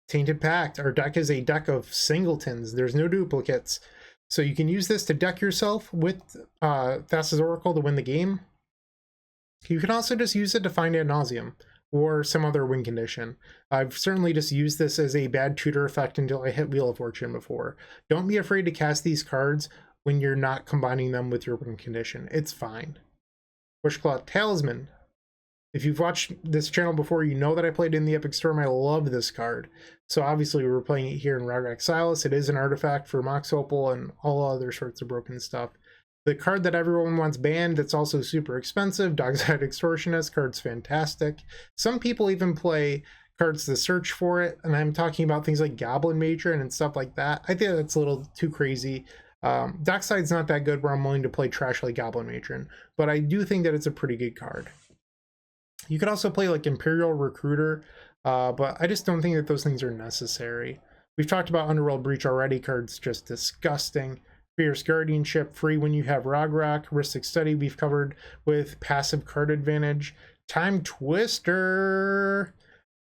Tainted Pact. Our deck is a deck of singletons. There's no duplicates. So you can use this to deck yourself with Thassa's Oracle to win the game. You can also just use it to find Ad Nauseam or some other win condition. I've certainly just used this as a bad tutor effect until I hit Wheel of Fortune before. Don't be afraid to cast these cards when you're not combining them with your win condition. It's fine. Wishclaw Talisman. If you've watched this channel before, you know that I played in the Epic Storm. I love this card. So obviously we were playing it here in Rograkh Silas. It is an artifact for Mox Opal and all other sorts of broken stuff. The card that everyone wants banned that's also super expensive, Dockside Extortionist, card's fantastic. Some people even play cards to search for it, and I'm talking about things like Goblin Matron and stuff like that. I think that's a little too crazy. Dockside's not that good where I'm willing to play trash like Goblin Matron, but I do think that it's a pretty good card. You could also play like Imperial Recruiter, but I just don't think that those things are necessary. We've talked about Underworld Breach already. Card's just disgusting. Fierce Guardianship, free when you have Rograkh. Ristic Study, we've covered with passive card advantage. Time Twister.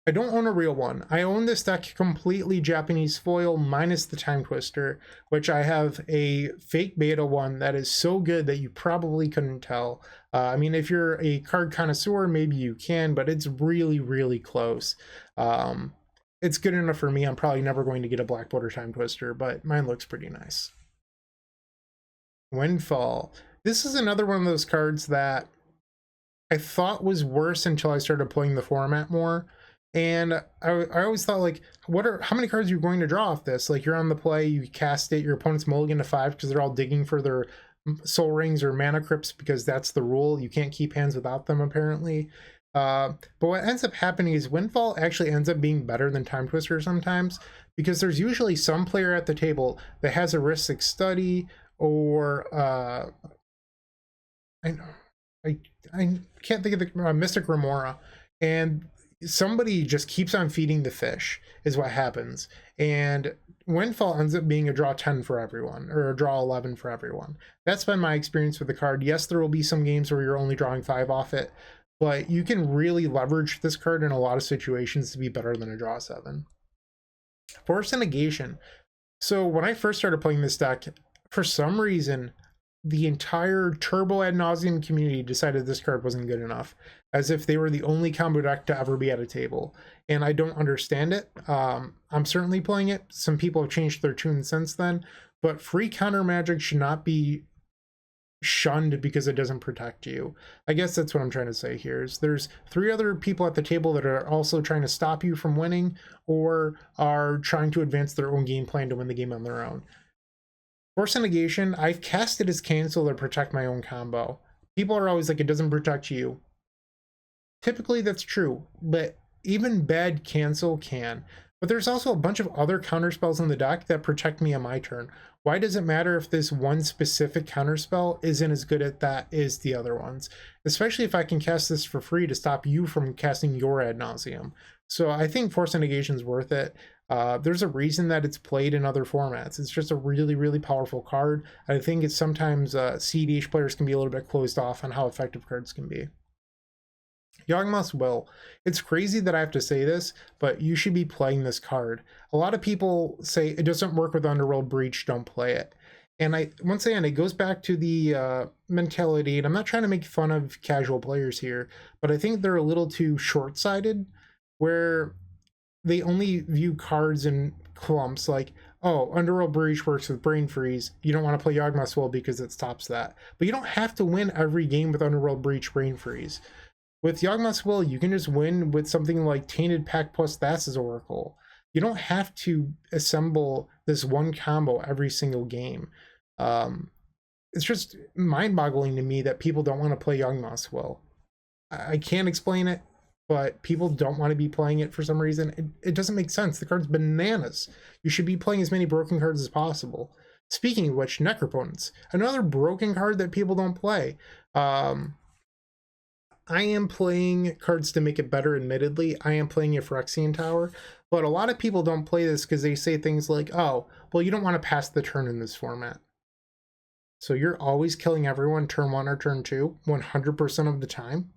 I don't own a real one. I own this deck completely Japanese foil minus the Time Twister, which I have a fake beta one that is so good that you probably couldn't tell. I mean, if you're a card connoisseur, maybe you can, but it's really, really close. It's good enough for me. I'm probably never going to get a Black Border Time Twister, but mine looks pretty nice. Windfall. This is another one of those cards that I thought was worse until I started playing the format more. And I always thought, like, how many cards are you going to draw off this? Like, you're on the play, you cast it, your opponent's mulligan to 5 because they're all digging for their soul rings or mana crypts because that's the rule. You can't keep hands without them, apparently. But what ends up happening is Windfall actually ends up being better than Time Twister sometimes, because there's usually some player at the table that has a Ristic Study or I can't think of the Mystic Remora, and somebody just keeps on feeding the fish is what happens, and Windfall ends up being a draw 10 for everyone, or a draw 11 for everyone. That's been my experience with the card. Yes, there will be some games where you're only drawing 5 off it, but you can really leverage this card in a lot of situations to be better than a draw 7. Force and Negation. So when I first started playing this deck, for some reason, the entire Turbo Ad Nauseam community decided this card wasn't good enough, as if they were the only combo deck to ever be at a table. And I don't understand it. I'm certainly playing it. Some people have changed their tune since then, but free counter magic should not be shunned because it doesn't protect you. I guess that's what I'm trying to say here, is there's 3 other people at the table that are also trying to stop you from winning, or are trying to advance their own game plan to win the game on their own. Force and Negation, I've cast it as cancel to protect my own combo. People are always like, it doesn't protect you. Typically that's true, but even bad cancel can. But there's also a bunch of other counterspells in the deck that protect me on my turn. Why does it matter if this one specific counterspell isn't as good at that as the other ones? Especially if I can cast this for free to stop you from casting your Ad Nauseam. So I think Force and Negation is worth it. There's a reason that it's played in other formats. It's just a really, really powerful card. I think it's sometimes cEDH players can be a little bit closed off on how effective cards can be. yAwGmOtH will. It's crazy that I have to say this, but you should be playing this card. A lot of people say it doesn't work with Underworld Breach, don't play it. And once again, it goes back to the mentality, and I'm not trying to make fun of casual players here, but I think they're a little too short-sighted, where they only view cards in clumps, like, oh, Underworld Breach works with Brain Freeze. You don't want to play yAwGmOtH will because it stops that. But you don't have to win every game with Underworld Breach Brain Freeze. With yAwGmOtH will, you can just win with something like Tainted Pact plus Thassa's Oracle. You don't have to assemble this one combo every single game. It's just mind-boggling to me that people don't want to play yAwGmOtH will. I can't explain it. but people don't want to be playing it for some reason. It doesn't make sense. The card's bananas. You should be playing as many broken cards as possible. Speaking of which, Necropotence, another broken card that people don't play. I am playing cards to make it better, admittedly. I am playing a Phyrexian Tower, but a lot of people don't play this because they say things like, oh, well, you don't want to pass the turn in this format. So you're always killing everyone turn 1 or turn 2, 100% of the time.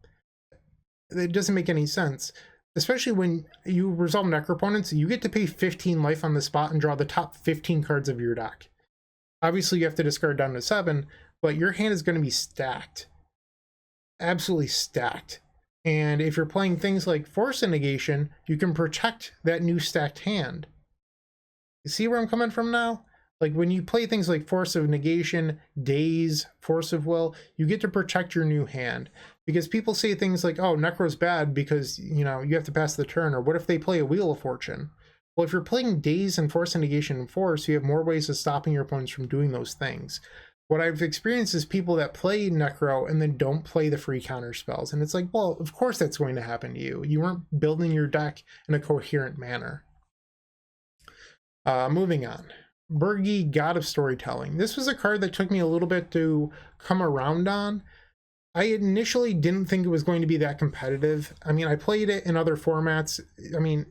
It doesn't make any sense. Especially when you resolve Necropotence, you get to pay 15 life on the spot and draw the top 15 cards of your deck. Obviously, you have to discard down to 7, but your hand is going to be stacked. Absolutely stacked. And if you're playing things like Force of Negation, you can protect that new stacked hand. You see where I'm coming from now? Like when you play things like Force of Negation, Daze, Force of Will, you get to protect your new hand. Because people say things like, oh, Necro's bad because, you know, you have to pass the turn, or what if they play a Wheel of Fortune? Well, if you're playing Daze and Force of Negation and Force, you have more ways of stopping your opponents from doing those things. What I've experienced is people that play Necro and then don't play the free counter spells. And it's like, well, of course that's going to happen to you. You weren't building your deck in a coherent manner. Moving on. Birgi, God of Storytelling. This was a card that took me a little bit to come around on. I initially didn't think it was going to be that competitive. I mean, I played it in other formats. I mean,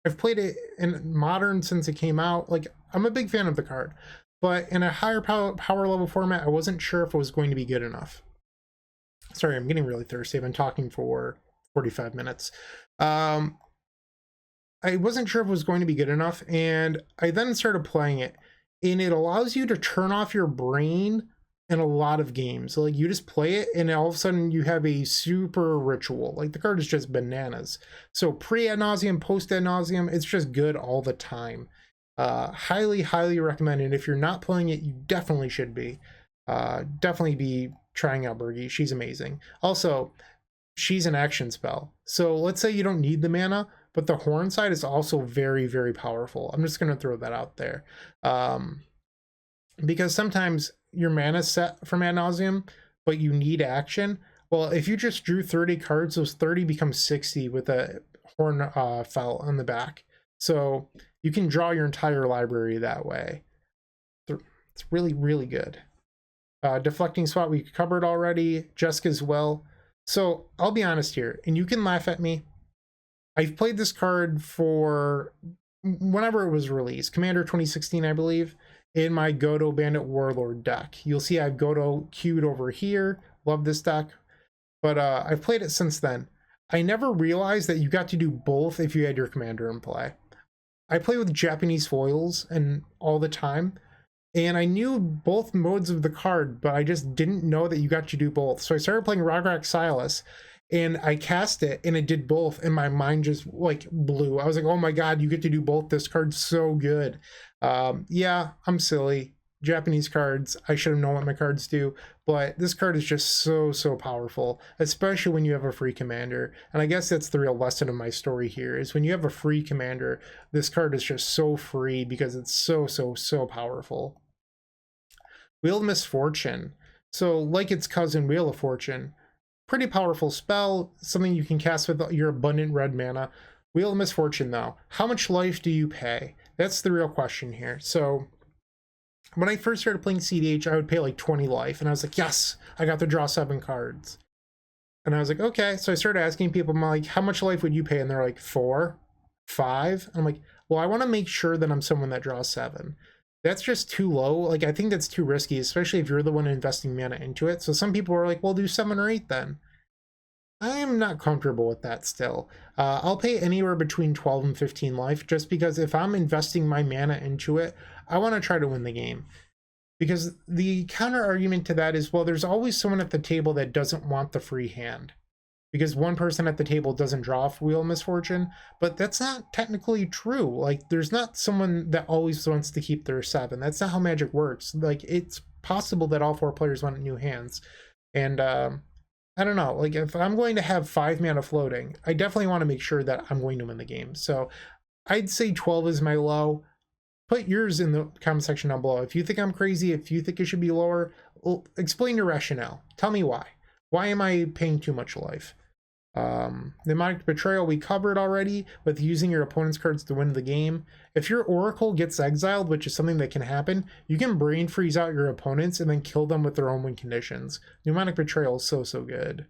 I've played it in Modern since it came out. Like, I'm a big fan of the card. But in a higher power level format, I wasn't sure if it was going to be good enough. Sorry, I'm getting really thirsty. I've been talking for 45 minutes. I wasn't sure if it was going to be good enough, and I then started playing it. And it allows you to turn off your brain in a lot of games. So, like, you just play it, and all of a sudden you have a super ritual. Like, the card is just bananas. So pre-ad nauseam, post-ad nauseam, it's just good all the time. Highly recommended. If you're not playing it, you definitely should be. Definitely be trying out Birgi. She's amazing. Also, she's an action spell. So let's say you don't need the mana, but the horn side is also very powerful. I'm just going to throw that out there. Because sometimes your mana's set from ad nauseam, but you need action. Well, if you just drew 30 cards, those 30 become 60 with a horn fell on the back. So you can draw your entire library that way. It's really good. Deflecting Spot we covered already. Jessica as well. So I'll be honest here, and you can laugh at me. I've played this card for whenever it was released. Commander 2016, I believe, in my Godo Bandit Warlord deck. You'll see I've Godo queued over here. Love this deck. But I've played it since then. I never realized that you got to do both if you had your commander in play. I play with Japanese foils and all the time, and I knew both modes of the card, but I just didn't know that you got to do both. So I started playing Rograkh Silas, and I cast it, and it did both, and my mind just like blew. I was like, oh my god, you get to do both. This card's so good. Yeah, I'm silly. Japanese cards, I should have known what my cards do, but this card is just so powerful, especially when you have a free commander. And I guess that's the real lesson of my story here, is when you have a free commander, this card is just so free because it's so powerful. Wheel of Misfortune. So like its cousin, Wheel of Fortune, pretty powerful spell, something you can cast with your abundant red mana. Wheel of Misfortune though, how much life do you pay? That's the real question here. So when I first started playing cEDH, I would pay like 20 life, and I was like, yes, I got to draw 7 cards. And I was like, okay. So I started asking people, I'm like, how much life would you pay? And they're like, 4, 5. And I'm like, well, I want to make sure that I'm someone that draws 7. That's just too low. Like, I think that's too risky, especially if you're the one investing mana into it. So some people are like, well, do 7 or 8 then. I am not comfortable with that still. I'll pay anywhere between 12 and 15 life, just because if I'm investing my mana into it, I want to try to win the game. Because the counter argument to that is, well, there's always someone at the table that doesn't want the free hand. Because one person at the table doesn't draw Wheel of Misfortune, but that's not technically true. Like, there's not someone that always wants to keep their 7. That's not how Magic works. Like, it's possible that all 4 players want new hands. And, I don't know, like if I'm going to have 5 mana floating, I definitely want to make sure that I'm going to win the game. So I'd say 12 is my low. Put yours in the comment section down below. If you think I'm crazy, if you think it should be lower, well, explain your rationale. Tell me why. Why am I paying too much life? Mnemonic Betrayal we covered already, with using your opponent's cards to win the game. If your Oracle gets exiled, which is something that can happen, you can brain freeze out your opponents and then kill them with their own win conditions. Mnemonic Betrayal is so good.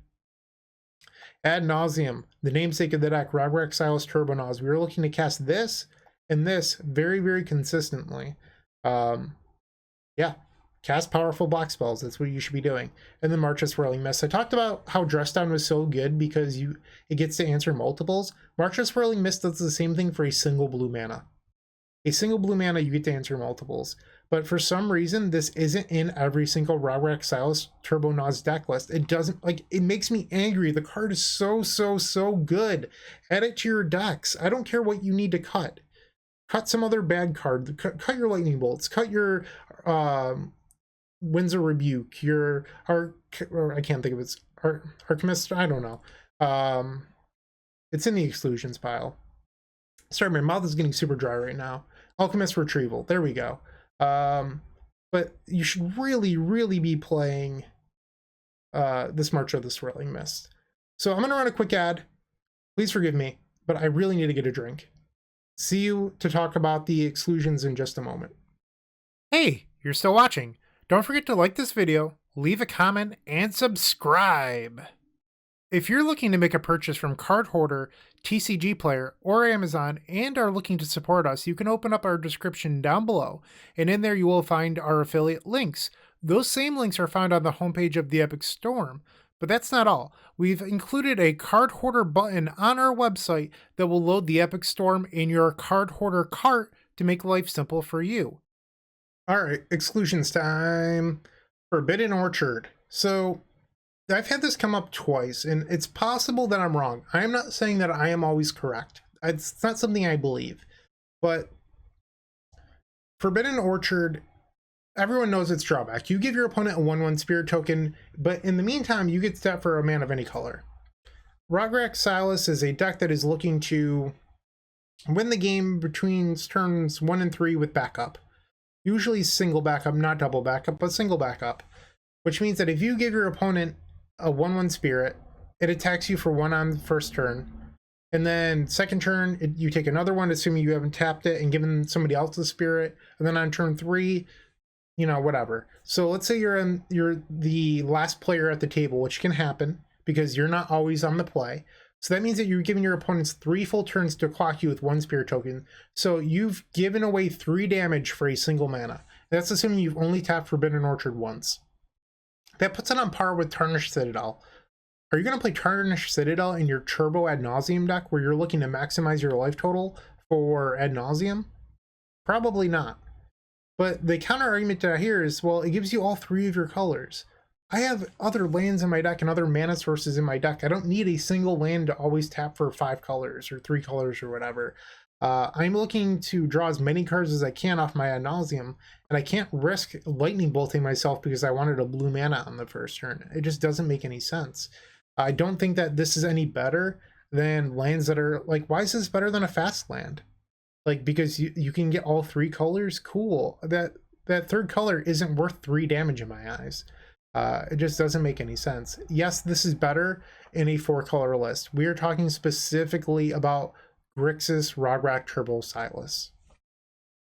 Ad Nauseam, the namesake of the deck, Rograkh, Silas, Turbo Naz. We were looking to cast this and this very consistently. Yeah, cast powerful block spells. That's what you should be doing. And then March of Swirling Mist. I talked about how Dress Down was so good because it gets to answer multiples. March of Swirling Mist does the same thing for a single blue mana. A single blue mana, you get to answer multiples. But for some reason, this isn't in every single Rograkh, Silas, Turbo Naz deck list. It doesn't, like, it makes me angry. The card is so good. Add it to your decks. I don't care what you need to cut. Cut some other bad card. Cut your Lightning Bolts. Cut your Winds of Rebuke. Your I can't think of its Alchemist. I don't know. It's in the exclusions pile. Sorry, my mouth is getting super dry right now. Alchemist Retrieval. There we go. But you should really be playing this March of the Swirling Mist. So I'm gonna run a quick ad. Please forgive me, but I really need to get a drink. See you to talk about the exclusions in just a moment. Hey, you're still watching. Don't forget to like this video, leave a comment, and subscribe. If you're looking to make a purchase from Card Hoarder, TCG Player, or Amazon and are looking to support us, you can open up our description down below, and in there you will find our affiliate links. Those same links are found on the homepage of the Epic Storm. But that's not all. We've included a Card Hoarder button on our website that will load the Epic Storm in your Card Hoarder cart to make life simple for you. Alright, exclusions time. Forbidden Orchard. So I've had this come up twice, and it's possible that I'm wrong. I am not saying that I am always correct. It's not something I believe. But Forbidden Orchard, everyone knows its drawback. You give your opponent a 1/1 spirit token, but in the meantime, you get set for a mana of any color. Rograkh Silas is a deck that is looking to win the game between turns 1 and 3 with backup. Usually single backup, not double backup, but single backup. Which means that if you give your opponent a 1/1 spirit, it attacks you for 1 on the first turn. And then second turn, you take another one, assuming you haven't tapped it and given somebody else a spirit. And then on turn 3, you know, whatever. So let's say you're the last player at the table, which can happen because you're not always on the play. So that means that you're giving your opponents 3 full turns to clock you with 1 spirit token. So you've given away 3 damage for a single mana. That's assuming you've only tapped Forbidden Orchard once. That puts it on par with Tarnished Citadel. Are you going to play Tarnished Citadel in your Turbo Ad Nauseam deck where you're looking to maximize your life total for Ad Nauseam? Probably not. But the counter argument to that here is, well, it gives you all 3 of your colors. I have other lands in my deck and other mana sources in my deck. I don't need a single land to always tap for 5 colors or 3 colors or whatever. I'm looking to draw as many cards as I can off my Ad Nauseam, and I can't risk lightning bolting myself because I wanted a blue mana on the first turn. It just doesn't make any sense. I don't think that this is any better than lands that are like, why is this better than a fast land? Like, because you can get all 3 colors? Cool. That third color isn't worth 3 damage in my eyes. It just doesn't make any sense. Yes, this is better in a 4-color list. We are talking specifically about Grixis, Rograkh, Turbo, Silas.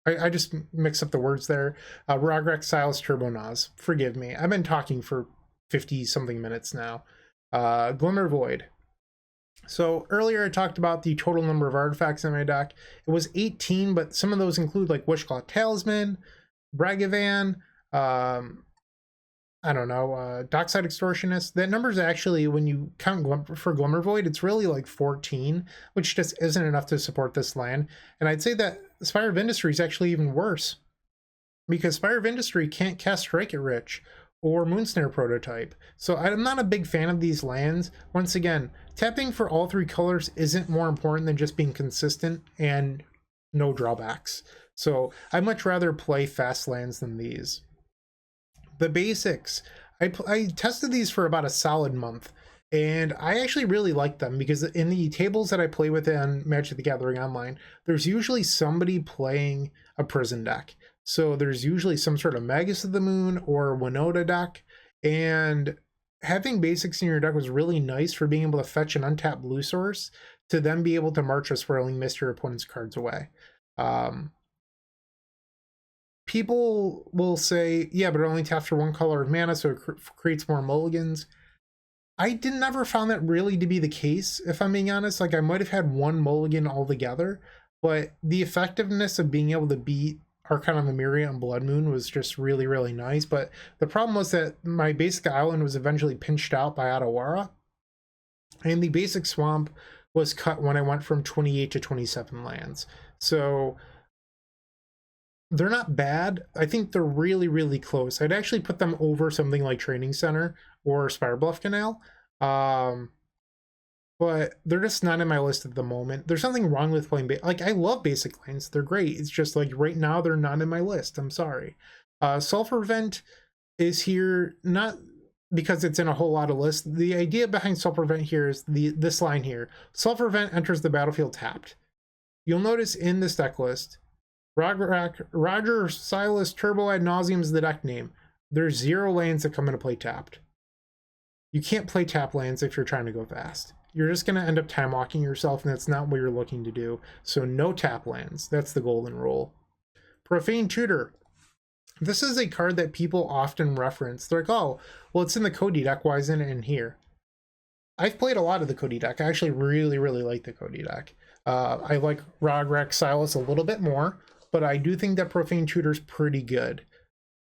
I just mixed up the words there. Rograkh, Silas, Turbo, Naz. Forgive me. I've been talking for 50-something minutes now. Glimmer Void. So earlier I talked about the total number of artifacts in my deck. It was 18, but some of those include like Wishclaw Talisman, Ragavan, I don't know, Dockside Extortionist. That number is actually, when you count for Glimmer Void, it's really like 14, which just isn't enough to support this land. And I'd say that Spire of Industry is actually even worse, because Spire of Industry can't cast Strike It Rich or Moonsnare Prototype. So I'm not a big fan of these lands. Once again, tapping for all 3 colors isn't more important than just being consistent and no drawbacks. So I'd much rather play fast lands than these. The basics. I tested these for about a solid month, and I actually really like them because in the tables that I play with on Magic the Gathering Online, there's usually somebody playing a prison deck. So there's usually some sort of Magus of the Moon or Winota deck, and having basics in your deck was really nice for being able to fetch an untapped blue source to then be able to march a Swirling Mist your opponent's cards away. People will say, yeah, but it only taps for one color of mana, so it creates more mulligans. I never found that really to be the case, if I'm being honest. Like, I might have had one mulligan altogether, but the effectiveness of being able to beat Archon of Emeria and Blood Moon was just really, really nice. But the problem was that my basic island was eventually pinched out by Otawara, and the basic swamp was cut when I went from 28 to 27 lands. So they're not bad. I think they're really, really close. I'd actually put them over something like Training Center or Spirebluff Canal. But they're just not in my list at the moment. There's nothing wrong with playing, like, I love basic lands. They're great. It's just like right now they're not in my list. I'm sorry. Sulfur Vent is here, not because it's in a whole lot of lists. The idea behind Sulfur Vent here is this line here. Sulfur Vent enters the battlefield tapped. You'll notice in this deck list, Roger Silas Turbo Ad Nauseam is the deck name. There's 0 lands that come into play tapped. You can't play tap lands if you're trying to go fast. You're just going to end up time walking yourself, and that's not what you're looking to do. So no tap lands. That's the golden rule. Profane Tutor. This is a card that people often reference. They're like, oh, well, it's in the Codie deck. Why isn't it in here? I've played a lot of the Codie deck. I actually really, really like the Codie deck. I like Rograkh Silas a little bit more, but I do think that Profane Tutor's pretty good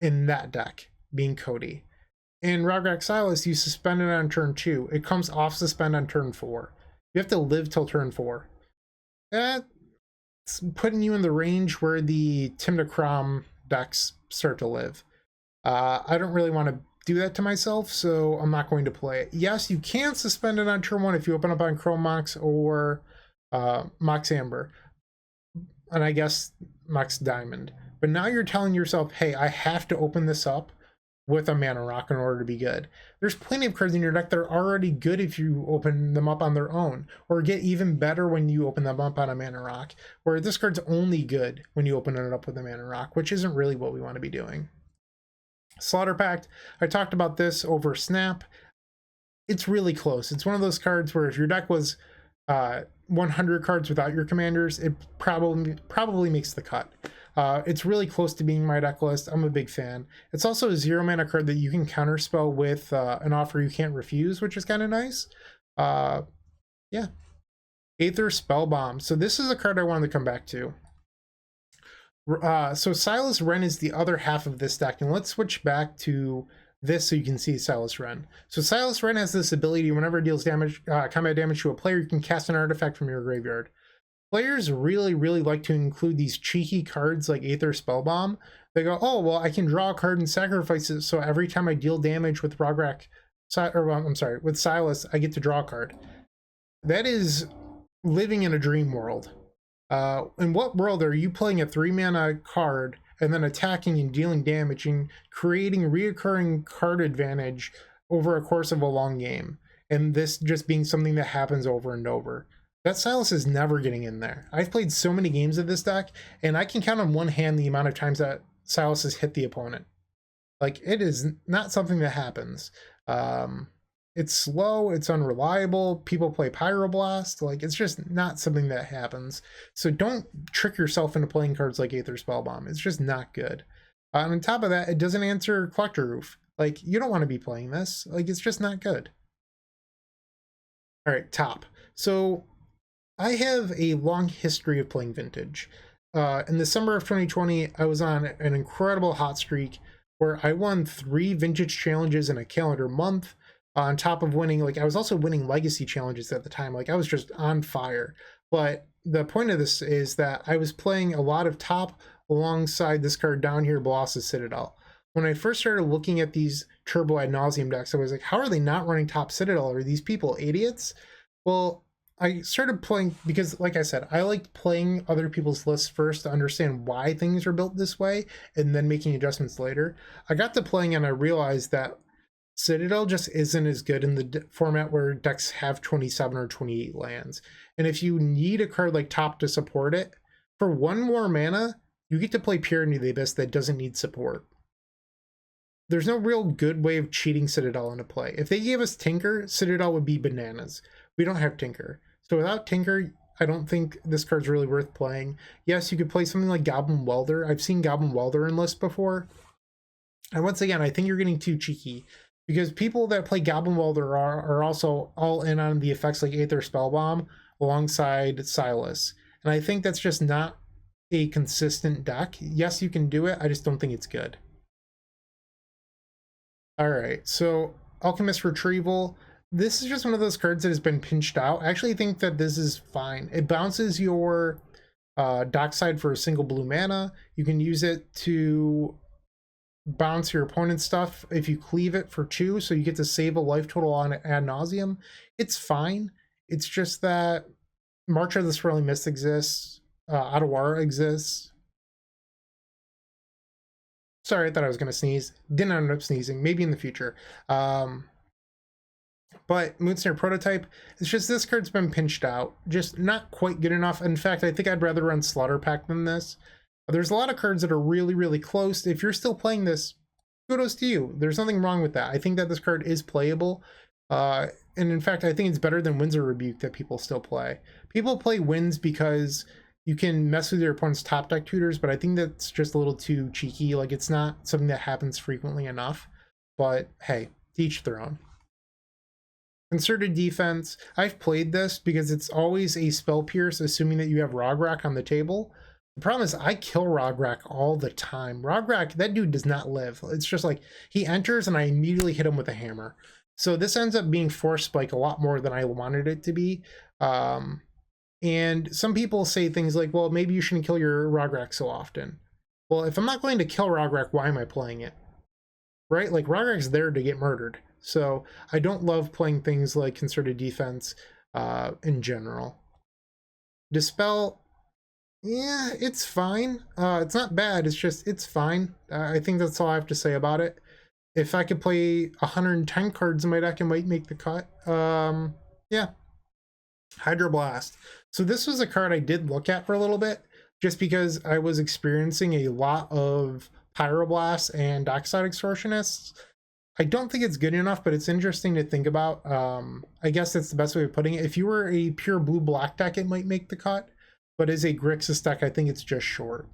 in that deck, being Codie. In Rograkh Silas, you suspend it on turn 2. It comes off suspend on turn 4. You have to live till turn 4. That's putting you in the range where the Timnachrom decks start to live. I don't really want to do that to myself, so I'm not going to play it. Yes, you can suspend it on turn 1 if you open up on Chrome Mox or Mox Amber, and I guess Mox Diamond. But now you're telling yourself, hey, I have to open this up with a mana rock in order to be good. There's plenty of cards in your deck that are already good if you open them up on their own, or get even better when you open them up on a mana rock, where this card's only good when you open it up with a mana rock, which isn't really what we want to be doing. Slaughter Pact, I talked about this over Snap. It's really close. It's one of those cards where if your deck was 100 cards without your commanders, it probably makes the cut. It's really close to being my deck list. I'm a big fan. It's also a 0 mana card that you can counterspell with an offer you can't refuse, which is kind of nice. Yeah. Aether Spellbomb. So this is a card I wanted to come back to. So Silas Renn is the other half of this deck, and let's switch back to this so you can see Silas Renn. So Silas Renn has this ability: whenever it deals damage, combat damage to a player, you can cast an artifact from your graveyard. Players really, really like to include these cheeky cards like Aether Spellbomb. They go, oh, well, I can draw a card and sacrifice it, so every time I deal damage with Rograkh, with Silas, I get to draw a card. That is living in a dream world. In what world are you playing a 3-mana card and then attacking and dealing damage and creating reoccurring card advantage over a course of a long game, and this just being something that happens over and over? That Silas is never getting in there. I've played so many games of this deck, and I can count on one hand the amount of times that Silas has hit the opponent. Like, it is not something that happens. It's slow, it's unreliable, people play Pyroblast, like, it's just not something that happens. So don't trick yourself into playing cards like Aether Spellbomb. It's just not good. On top of that, it doesn't answer Collector Roof. Like, you don't want to be playing this. Like, it's just not good. All right, top. So I have a long history of playing Vintage. In the summer of 2020, I was on an incredible hot streak where I won 3 Vintage challenges in a calendar month, on top of winning, like, I was also winning Legacy challenges at the time. Like, I was just on fire. But the point of this is that I was playing a lot of top alongside this card down here, Bolas' Citadel. When I first started looking at these Turbo Ad Nauseam decks, I was like, how are they not running top Citadel? Are these people idiots? Well, I started playing because, like I said, I like playing other people's lists first to understand why things are built this way and then making adjustments later. I got to playing and I realized that Citadel just isn't as good in the format where decks have 27 or 28 lands. And if you need a card like top to support it, for 1 more mana, you get to play Purity of the Abyss that doesn't need support. there's no real good way of cheating Citadel into play. If they gave us Tinker, Citadel would be bananas. We don't have Tinker. So without Tinker, I don't think this card's really worth playing. Yes, you could play something like Goblin Welder. I've seen Goblin Welder in lists before. And once again, I think you're getting too cheeky, because people that play Goblin Welder are also all in on the effects like Aether Spellbomb alongside Silas. And I think that's just not a consistent deck. Yes, you can do it. I just don't think it's good. All right, so Alchemist Retrieval. This is just one of those cards that has been pinched out. I actually think that this is fine. It bounces your Dockside for a single blue mana. You can use it to bounce your opponent's stuff if you cleave it for 2, so you get to save a life total on Ad Nauseam. It's fine. It's just that March of the Swirling Mist exists. Otawara exists. Sorry, I thought I was going to sneeze. Didn't end up sneezing. Maybe in the future. But Moonsnare Prototype, it's just this card's been pinched out. Just not quite good enough. In fact, I think I'd rather run Slaughter Pact than this. There's a lot of cards that are really, really close. If you're still playing this, kudos to you. There's nothing wrong with that. I think that this card is playable. And in fact, I think it's better than Winds of Rebuke that people still play. People play Winds because you can mess with your opponent's top deck tutors, but I think that's just a little too cheeky. Like, it's not something that happens frequently enough. But hey, to each their own. Concerted Defense. I've played this because it's always a Spell Pierce, assuming that you have Rograkh on the table. The problem is I kill Rograkh all the time. Rograkh, that dude does not live. It's just like he enters and I immediately hit him with a hammer. So this ends up being Force Spike a lot more than I wanted it to be. And some people say things like, well, maybe you shouldn't kill your Rograkh so often. Well, if I'm not going to kill Rograkh, why am I playing it? Right? Like, Rograkh's there to get murdered. So I don't love playing things like Concerted Defense in general. Dispel, yeah, it's fine. It's not bad. It's fine. I think that's all I have to say about it. If I could play 110 cards in my deck, I might make the cut. Yeah. Hydroblast. So this was a card I did look at for a little bit, just because I was experiencing a lot of Pyroblasts and Dockside Extortionists. I don't think it's good enough, but it's interesting to think about. I guess that's the best way of putting it. If you were a pure blue-black deck, it might make the cut, but as a Grixis deck, I think it's just short.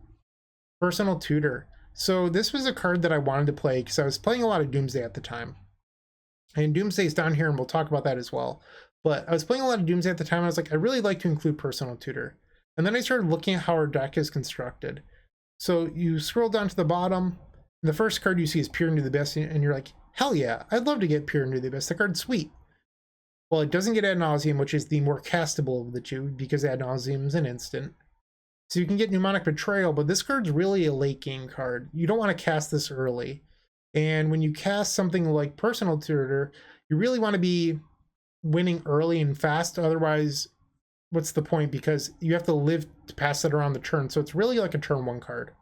Personal Tutor. So this was a card that I wanted to play because I was playing a lot of Doomsday at the time. And Doomsday's down here, and we'll talk about that as well. But I was playing a lot of Doomsday at the time, and I was like, I really like to include Personal Tutor. And then I started looking at how our deck is constructed. So you scroll down to the bottom, and the first card you see is Peer into the Abyss, and you're like, hell yeah, I'd love to get Peer into the Abyss. The card's sweet. Well, it doesn't get Ad Nauseam, which is the more castable of the two, because Ad Nauseam is an instant. So you can get Mnemonic Betrayal, but this card's really a late game card. You don't want to cast this early. And when you cast something like Personal Tutor, you really want to be winning early and fast. Otherwise, what's the point? Because you have to live to pass it around the turn. So it's really like a turn 1 card.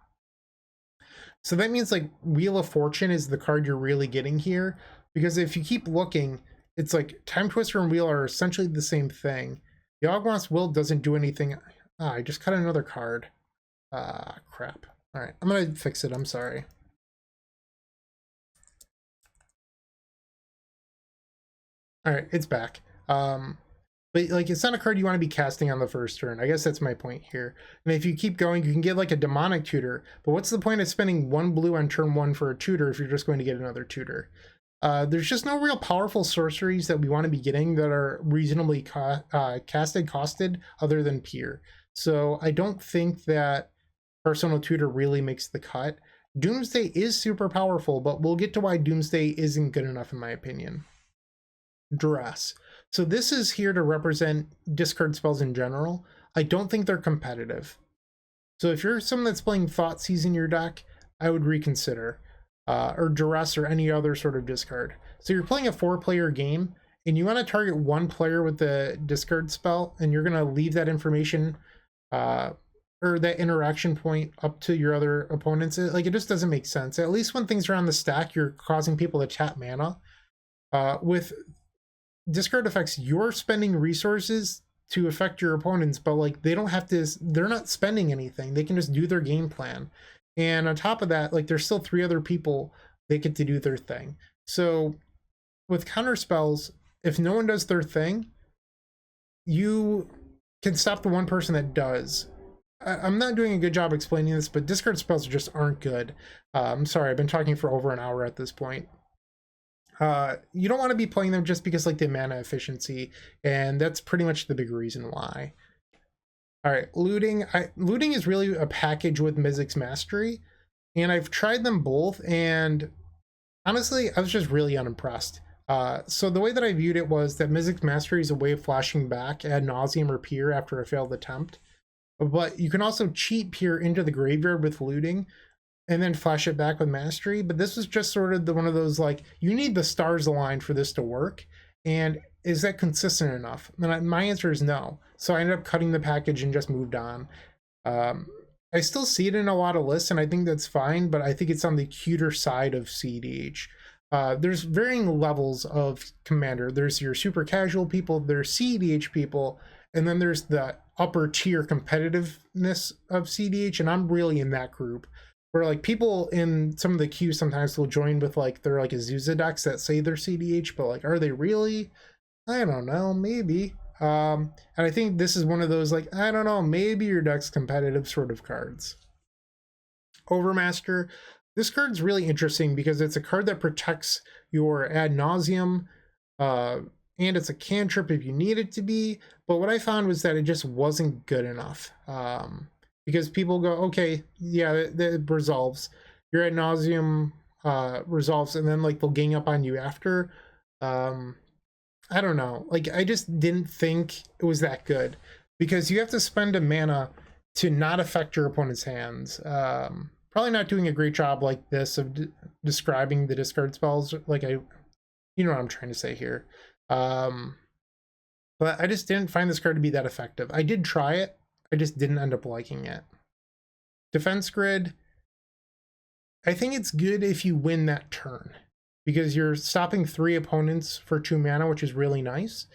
So that means like Wheel of Fortune is the card you're really getting here. Because if you keep looking, it's like Time Twister and Wheel are essentially the same thing. yAwGmOtH's Will doesn't do anything. I just cut another card. Crap. All right, I'm going to fix it. I'm sorry. All right, it's back. But like, it's not a card you want to be casting on the first turn. I guess that's my point here. And if you keep going, you can get like a Demonic Tutor. But what's the point of spending 1 blue on turn 1 for a tutor if you're just going to get another tutor? There's just no real powerful sorceries that we want to be getting that are reasonably costed other than Peer. So I don't think that Personal Tutor really makes the cut. Doomsday is super powerful, but we'll get to why Doomsday isn't good enough in my opinion. Duress. So this is here to represent discard spells in general. I don't think they're competitive. So if you're someone that's playing Thoughtseize in your deck, I would reconsider. Or Duress or any other sort of discard. So you're playing a 4-player game and you want to target 1 player with the discard spell, and you're going to leave that information or that interaction point up to your other opponents. Like, it just doesn't make sense. At least when things are on the stack, you're causing people to tap mana. With discard effects, you're spending resources to affect your opponents, but like, they don't have to, they're not spending anything. They can just do their game plan. And on top of that, like, there's still 3 other people they get to do their thing. So with counter spells, if no one does their thing, you can stop the one person that does. I'm not doing a good job explaining this, but discard spells just aren't good. I'm sorry, I've been talking for over an hour at this point. You don't want to be playing them just because like the mana efficiency, and that's pretty much the big reason why. All right, looting. Looting is really a package with Mizzix's Mastery, and I've tried them both, and honestly, I was just really unimpressed. So the way that I viewed it was that Mizzix's Mastery is a way of flashing back Ad Nauseam or Peer after a failed attempt. But you can also cheat Peer into the graveyard with looting and then flash it back with Mastery. But this was just sort of one of those, like, you need the stars aligned for this to work. And is that consistent enough? And my answer is no. So I ended up cutting the package and just moved on. I still see it in a lot of lists, and I think that's fine, but I think it's on the cuter side of cEDH. There's varying levels of commander. There's your super casual people, there's cEDH people, and then there's the upper tier competitiveness of cEDH, and I'm really in that group where like people in some of the queues sometimes will join with like they're like Azusa decks that say they're cEDH, but like are they really? I don't know, maybe. And I think this is one of those like, I don't know, maybe your deck's competitive sort of cards. Overmaster. This card's really interesting because it's a card that protects your Ad Nauseam, and it's a cantrip if you need it to be. But what I found was that it just wasn't good enough. Because people go, okay, yeah, it resolves. Your Ad Nauseam resolves, and then like they'll gang up on you after. I don't know. Like, I just didn't think it was that good because you have to spend a mana to not affect your opponent's hands. Probably not doing a great job like this of describing the discard spells. Like you know what I'm trying to say here. But I just didn't find this card to be that effective. I did try it. I just didn't end up liking it. Defense grid. I think it's good if you win that turn because you're stopping 3 opponents for 2 mana, which is really nice.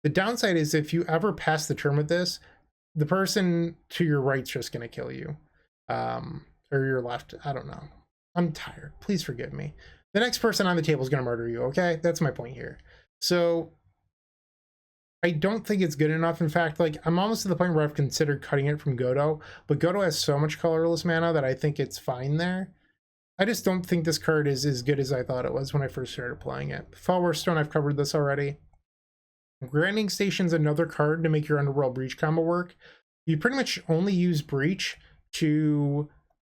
The downside is if you ever pass the turn with this, the person to your right's just going to kill you. Or your left, I don't know. I'm tired. Please forgive me. The next person on the table is going to murder you, okay? That's my point here. So I don't think it's good enough. In fact, like I'm almost to the point where I've considered cutting it from Godo, but Godo has so much colorless mana that I think it's fine there. I just don't think this card is as good as I thought it was when I first started playing it. Fellwar Stone, I've covered this already. Grinding Station's another card to make your Underworld Breach combo work. You pretty much only use Breach to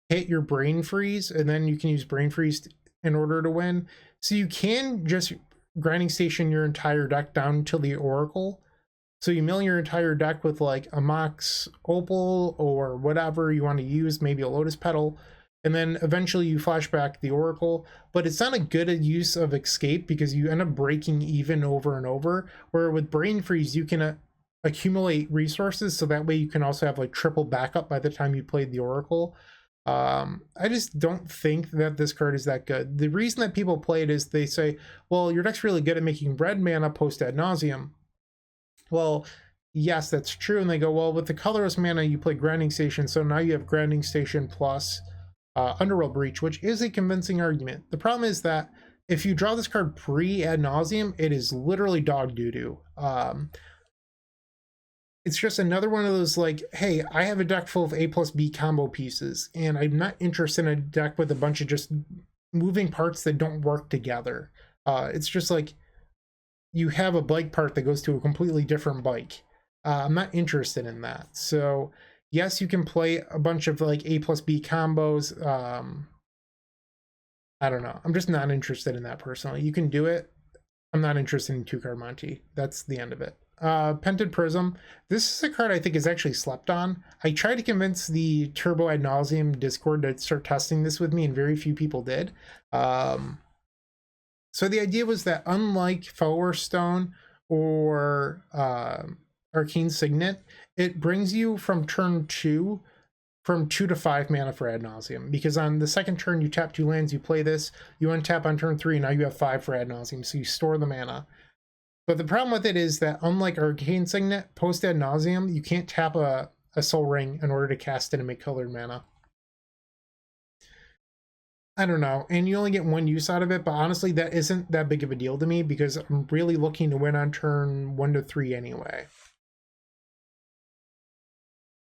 hit your Brain Freeze, and then you can use Brain Freeze in order to win. So you can just Grinding Station your entire deck down to the Oracle. So you mill your entire deck with like a Mox Opal or whatever you want to use, maybe a Lotus Petal, and then eventually you flash back the Oracle. But it's not a good use of Escape because you end up breaking even over and over, where with Brain Freeze you can accumulate resources, so that way you can also have like triple backup by the time you played the Oracle. I just don't think that this card is that good. The reason that people play it is they say, well, your deck's really good at making red mana post Ad Nauseam. Well, yes, that's true. And they go, well, with the colorless mana, you play Grinding Station, so now you have Grinding Station plus Underworld Breach, which is a convincing argument. The problem is that if you draw this card pre-Ad Nauseam, it is literally dog doo-doo. It's just another one of those like, hey, I have a deck full of A plus B combo pieces, and I'm not interested in a deck with a bunch of just moving parts that don't work together. It's just like you have a bike part that goes to a completely different bike. I'm not interested in that. So yes, you can play a bunch of like A plus B combos. I don't know. I'm just not interested in that personally. You can do it. I'm not interested in 2-card Monty. That's the end of it. Pented Prism. This is a card I think is actually slept on. I tried to convince the Turbo Ad Nauseam Discord to start testing this with me, and very few people did. So the idea was that unlike Fellwar Stone or Arcane Signet, it brings you from turn 2 from 2 to 5 mana for Ad Nauseam, because on the second turn you tap 2 lands, you play this, you untap on turn 3, and now you have 5 for Ad Nauseam, so you store the mana. But the problem with it is that unlike Arcane Signet, post Ad Nauseam, you can't tap a Soul Ring in order to cast it and make colored mana. I don't know, and you only get one use out of it, but honestly, that isn't that big of a deal to me because I'm really looking to win on turn 1 to 3 anyway.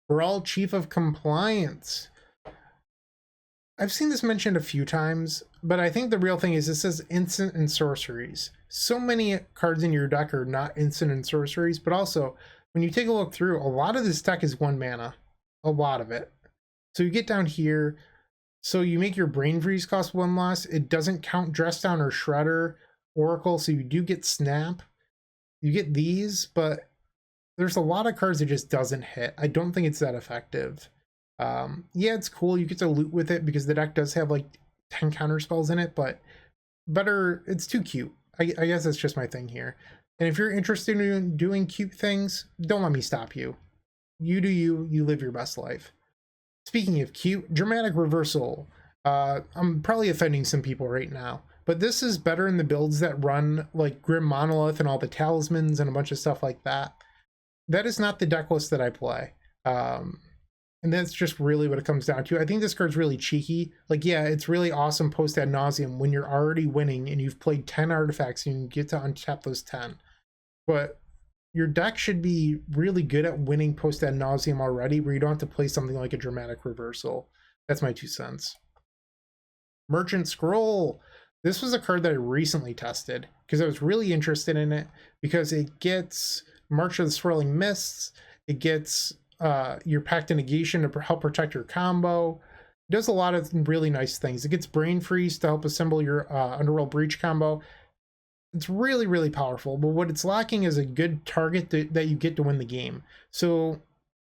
We're all Chief of Compliance. I've seen this mentioned a few times, but I think the real thing is it says instant and sorceries. So many cards in your deck are not instant and sorceries, but also when you take a look through, a lot of this deck is 1 mana. A lot of it. So you get down here, so you make your Brain Freeze cost 1 less. It doesn't count Dress Down or Shredder, Oracle, so you do get Snap. You get these, but there's a lot of cards that just doesn't hit. I don't think it's that effective. Yeah, it's cool. You get to loot with it because the deck does have like 10 counter spells in it, but better, it's too cute. I guess that's just my thing here. And if you're interested in doing cute things, don't let me stop you. You do you, you live your best life. Speaking of cute, Dramatic Reversal. I'm probably offending some people right now, but this is better in the builds that run like Grim Monolith and all the Talismans and a bunch of stuff like that. That is not the deck list that I play. And that's just really what it comes down to. I think this card's really cheeky. Like, yeah, it's really awesome post ad nauseam when you're already winning and you've played 10 artifacts and you get to untap those 10. But your deck should be really good at winning post ad nauseam already, where you don't have to play something like a Dramatic Reversal. That's my 2 cents. Merchant Scroll. This was a card that I recently tested because I was really interested in it because it gets March of the Swirling Mists. It gets your Pact of Negation to help protect your combo. It does a lot of really nice things. It gets Brain Freeze to help assemble your Underworld Breach combo. It's really, really powerful, but what it's lacking is a good target that you get to win the game. So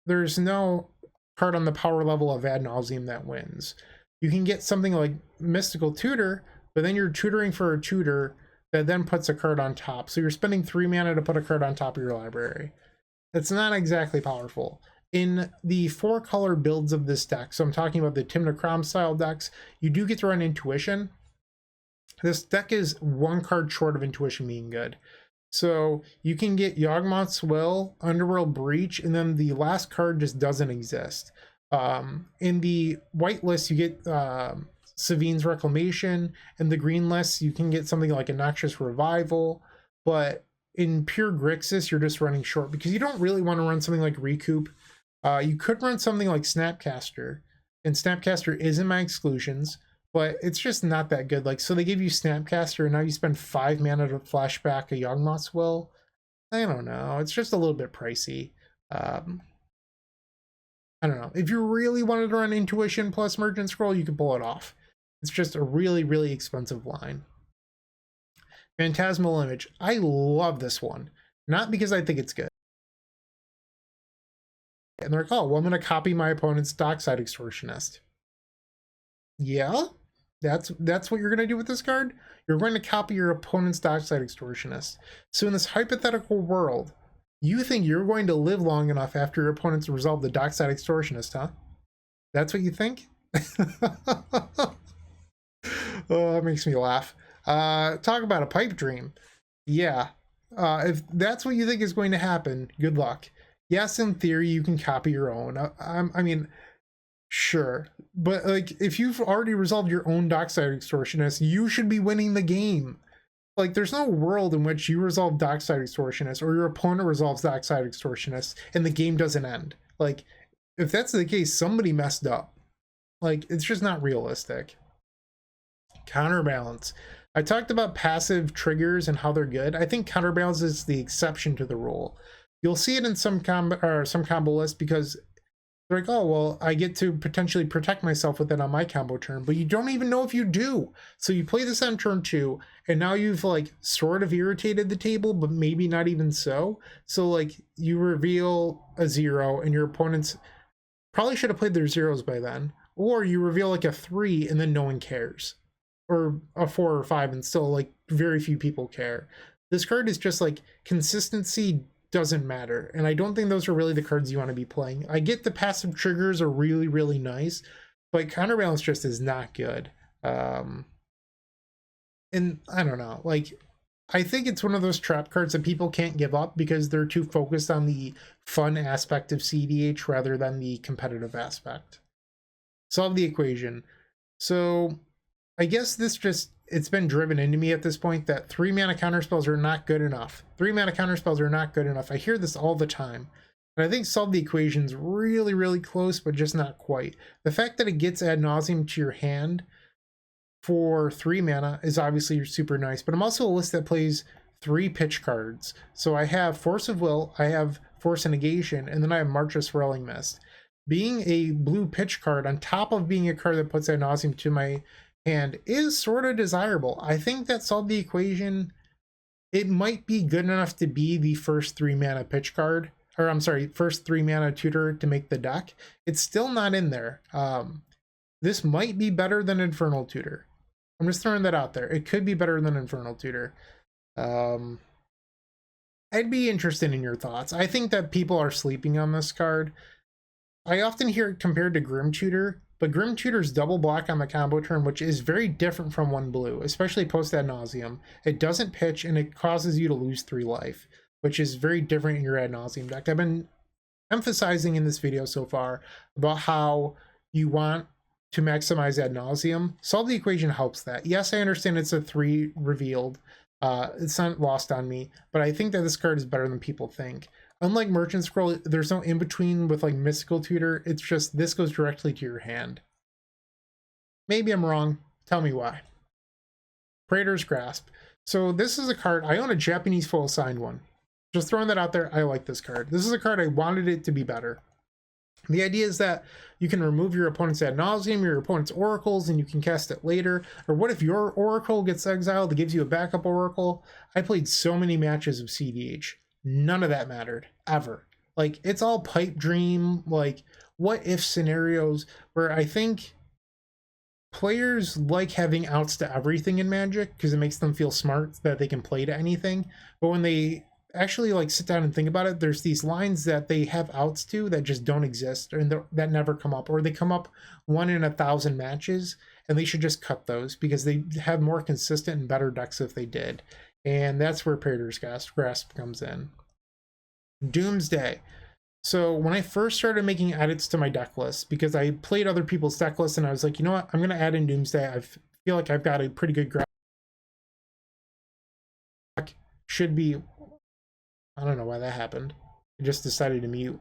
there's no card on the power level of Ad Nauseam that wins. You can get something like Mystical Tutor, but then you're tutoring for a tutor that then puts a card on top. So you're spending 3 mana to put a card on top of your library. That's not exactly powerful. In the 4-color builds of this deck, so I'm talking about the Timna Crom style decks, you do get to run Intuition. This deck is 1 card short of Intuition being good. So you can get yAwGmOtH's Will, Underworld Breach, and then the last card just doesn't exist. In the white list, you get Savine's Reclamation. In the green list, you can get something like a Noxious Revival. But in pure Grixis, you're just running short because you don't really want to run something like Recoup. You could run something like Snapcaster, and Snapcaster is in my exclusions, but it's just not that good. Like, so they give you Snapcaster, and now you spend 5 mana to flashback a yAwGmOtH's Will. I don't know. It's just a little bit pricey. I don't know. If you really wanted to run Intuition plus Merchant Scroll, you could pull it off. It's just a really, really expensive line. Phantasmal Image. I love this one. Not because I think it's good. And they're like, oh, well, I'm going to copy my opponent's Dockside Extortionist. Yeah, that's what you're going to do with this card? You're going to copy your opponent's Dockside Extortionist. So in this hypothetical world, you think you're going to live long enough after your opponents resolve the Dockside Extortionist, huh? That's what you think? Oh, that makes me laugh. Talk about a pipe dream. Yeah. If that's what you think is going to happen, good luck. Yes, in theory, you can copy your own. I mean, sure. But like, if you've already resolved your own Dockside Extortionist, you should be winning the game. Like, there's no world in which you resolve Dockside Extortionist or your opponent resolves Dockside Extortionist and the game doesn't end. Like, if that's the case, somebody messed up. Like, it's just not realistic. Counterbalance. I talked about passive triggers and how they're good. I think Counterbalance is the exception to the rule. You'll see it in some combo lists because they're like, oh, well, I get to potentially protect myself with it on my combo turn, but you don't even know if you do. So you play this on turn 2, and now you've like sort of irritated the table, but maybe not even so. So like you reveal a 0 and your opponents probably should have played their 0s by then, or you reveal like a 3 and then no one cares, or a 4 or 5 and still like very few people care. This card is just like consistency doesn't matter, and I don't think those are really the cards you want to be playing. I get the passive triggers are really, really nice, but Counterbalance just is not good. And I don't know, like, I think it's one of those trap cards that people can't give up because they're too focused on the fun aspect of cEDH rather than the competitive aspect. Solve the equation. So I guess it's been driven into me at this point that 3 mana counterspells are not good enough. 3 mana counterspells are not good enough. I hear this all the time. And I think Solve the Equation's really, really close, but just not quite. The fact that it gets Ad Nauseam to your hand for 3 mana is obviously super nice, but I'm also a list that plays 3 pitch cards. So I have Force of Will, I have Force of Negation, and then I have March of Swirling Mist. Being a blue pitch card on top of being a card that puts Ad Nauseam to my hand is sort of desirable. I think that Solve the Equation, it might be good enough to be the first 3 mana pitch card, or I'm sorry, first 3 mana tutor to make the deck. It's still not in there. This might be better than Infernal Tutor. I'm just throwing that out there. It could be better than Infernal Tutor. I'd be interested in your thoughts. I think that people are sleeping on this card. I often hear it compared to Grim Tutor, but Grim Tutor's double block on the combo turn, which is very different from 1 blue, especially post Ad Nauseam. It doesn't pitch and it causes you to lose 3 life, which is very different in your Ad Nauseam deck. I've been emphasizing in this video so far about how you want to maximize Ad Nauseam. Solve the Equation helps that. Yes, I understand it's a 3 revealed. It's not lost on me, but I think that this card is better than people think. Unlike Merchant Scroll, there's no in-between with like Mystical Tutor. It's just this goes directly to your hand. Maybe I'm wrong. Tell me why. Praetor's Grasp. So this is a card, I own a Japanese full signed one. Just throwing that out there, I like this card. This is a card I wanted it to be better. The idea is that you can remove your opponent's Ad Nauseam, your opponent's oracles, and you can cast it later. Or what if your oracle gets exiled? It gives you a backup oracle. I played so many matches of cEDH. None of that mattered, ever. Like, it's all pipe dream, like, what if scenarios where I think players like having outs to everything in Magic because it makes them feel smart that they can play to anything. But when they actually like sit down and think about it, there's these lines that they have outs to that just don't exist and that never come up, or they come up 1 in 1,000 matches, and they should just cut those because they have more consistent and better decks if they did. And that's where Praetor's Grasp comes in. Doomsday. So when I first started making edits to my deck list, because I played other people's deck lists and I was like, you know what, I'm going to add in Doomsday. I feel like I've got a pretty good grasp. Should be, I don't know why that happened. I just decided to mute.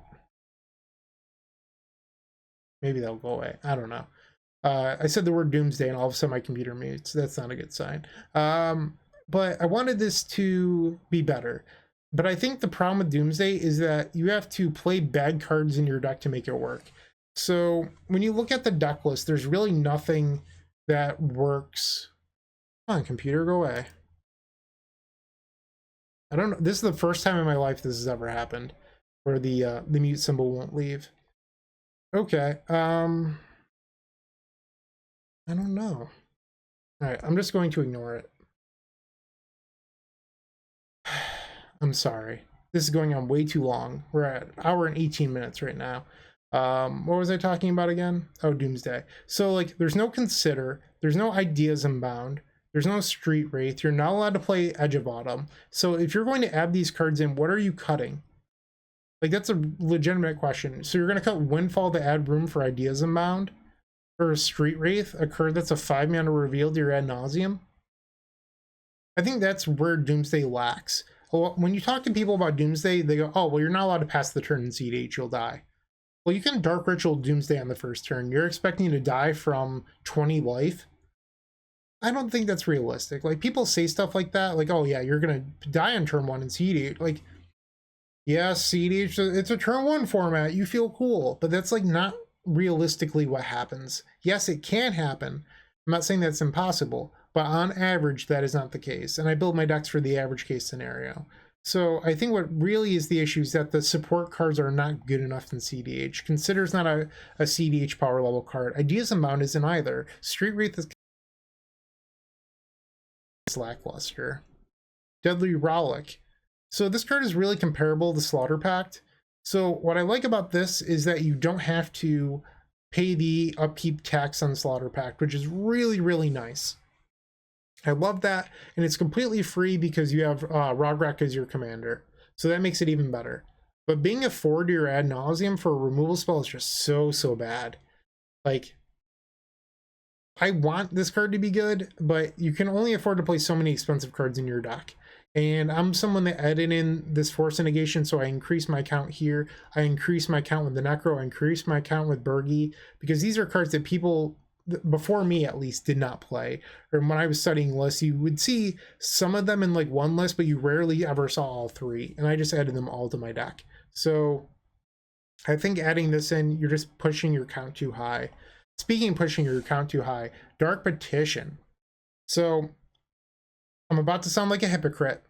Maybe that'll go away. I don't know. I said the word Doomsday and all of a sudden my computer mutes. That's not a good sign. But I wanted this to be better. But I think the problem with Doomsday is that you have to play bad cards in your deck to make it work. So when you look at the deck list, there's really nothing that works. Come on, computer, go away. I don't know. This is the first time in my life this has ever happened, where the mute symbol won't leave. Okay. I don't know. All right, I'm just going to ignore it. I'm sorry. This is going on way too long. We're at an hour and 18 minutes right now. What was I talking about again? Oh, Doomsday. So like, there's no Consider, there's no Ideas Unbound, there's no Street Wraith. You're not allowed to play Edge of Autumn. So if you're going to add these cards in, what are you cutting? Like, that's a legitimate question. So you're going to cut Windfall to add room for Ideas Unbound? Or Street Wraith, a card that's a 5 mana reveal to your Ad Nauseam? I think that's where Doomsday lacks. When you talk to people about Doomsday, they go, oh, well, you're not allowed to pass the turn in cEDH, you'll die. Well, you can Dark Ritual Doomsday on the first turn. You're expecting to die from 20 life? I don't think that's realistic. Like, people say stuff like that, like, oh yeah, you're gonna die on turn 1 in cEDH. Like, yeah, cEDH, it's a turn 1 format, you feel cool, but that's like not realistically what happens. Yes, it can happen. I'm not saying that's impossible, but on average, that is not the case. And I build my decks for the average case scenario. So I think what really is the issue is that the support cards are not good enough in cEDH. Consider's not a cEDH power level card. Ideas Unbound isn't either. Street Wraith is lackluster. Deadly Relic. So this card is really comparable to Slaughter Pact. So what I like about this is that you don't have to pay the upkeep tax on Slaughter Pact, which is really, really nice. I love that, and it's completely free because you have Rograkh as your commander, so that makes it even better. But being a 4 to your Ad Nauseam for a removal spell is just so bad. Like, I want this card to be good, but you can only afford to play so many expensive cards in your deck. And I'm someone that added in this Force Negation, so I increased my count here. I increased my count with the Necro. I increased my count with Birgi, because these are cards that people, before me at least, did not play. Or when I was studying lists, you would see some of them in like one list, but you rarely ever saw all three. And I just added them all to my deck. So I think adding this in, you're just pushing your count too high. Speaking of pushing your count too high, Dark Petition. So I'm about to sound like a hypocrite.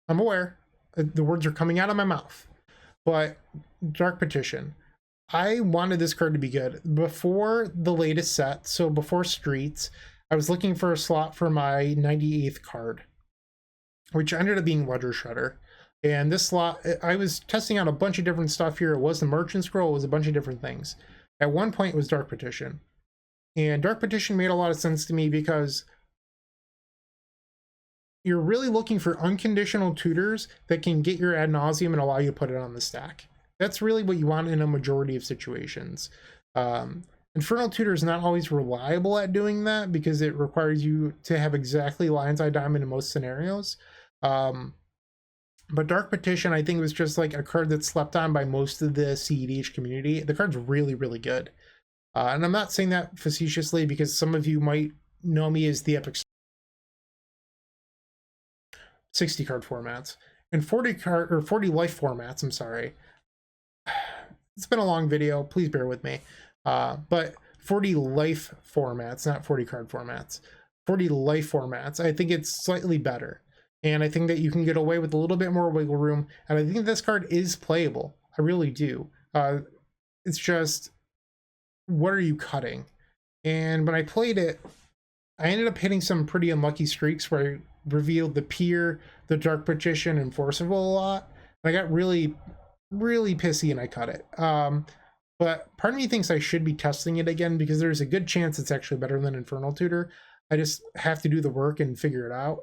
I'm aware. The words are coming out of my mouth. But Dark Petition. I wanted this card to be good. Before the latest set, so before Streets, I was looking for a slot for my 98th card, which ended up being Ledger Shredder. And this slot, I was testing out a bunch of different stuff here. It was the Merchant Scroll, it was a bunch of different things. At one point, it was Dark Petition. And Dark Petition made a lot of sense to me because you're really looking for unconditional tutors that can get your Ad Nauseam and allow you to put it on the stack. That's really what you want in a majority of situations. Infernal Tutor is not always reliable at doing that because it requires you to have exactly Lion's Eye Diamond in most scenarios. But Dark Petition, I think, was just like a card that's slept on by most of the cEDH community. The card's really, really good. And I'm not saying that facetiously because some of you might know me as the Epic 60 card formats and 40 life formats. I'm sorry. It's been a long video. Please bear with me. But 40 life formats, not 40 card formats. 40 life formats. I think it's slightly better. And I think that you can get away with a little bit more wiggle room. And I think this card is playable. I really do. It's just, what are you cutting? And when I played it, I ended up hitting some pretty unlucky streaks where I revealed the Peer, the Dark Petition, and Forcible a lot. And I got really, really pissy and I cut it. But part of me thinks I should be testing it again because there's a good chance it's actually better than Infernal Tutor. I just have to do the work and figure it out.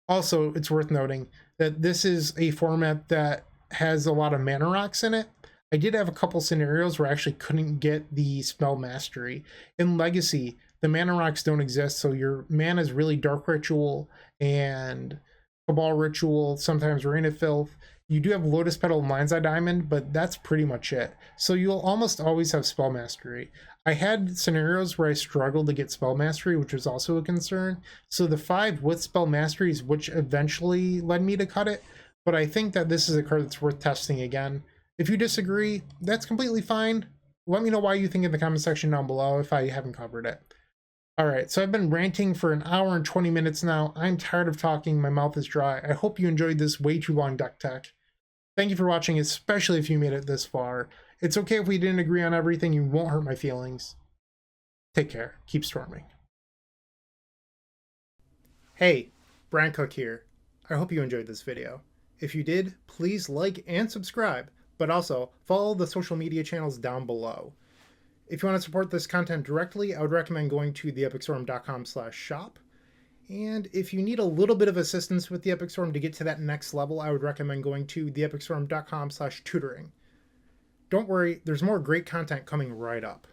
Also, it's worth noting that this is a format that has a lot of mana rocks in it. I did have a couple scenarios where I actually couldn't get the spell mastery. In Legacy, the mana rocks don't exist, so your mana is really Dark Ritual and Cabal Ritual, sometimes Rain of Filth. You do have Lotus Petal and Lion's Eye Diamond, but that's pretty much it. So you'll almost always have spell mastery. I had scenarios where I struggled to get spell mastery, which was also a concern. So the 5 with spell mastery is which eventually led me to cut it. But I think that this is a card that's worth testing again. If you disagree, that's completely fine. Let me know why you think in the comment section down below if I haven't covered it. Alright, so I've been ranting for an hour and 20 minutes now. I'm tired of talking. My mouth is dry. I hope you enjoyed this way too long deck tech. Thank you for watching, especially if you made it this far. It's okay if we didn't agree on everything. You won't hurt my feelings. Take care. Keep storming. Hey, Bryant Cook here. I hope you enjoyed this video. If you did, please like and subscribe, but also follow the social media channels down below. If you want to support this content directly, I would recommend going to theepicstorm.com/shop. And if you need a little bit of assistance with the Epic Storm to get to that next level, I would recommend going to theepicstorm.com/tutoring. Don't worry, there's more great content coming right up.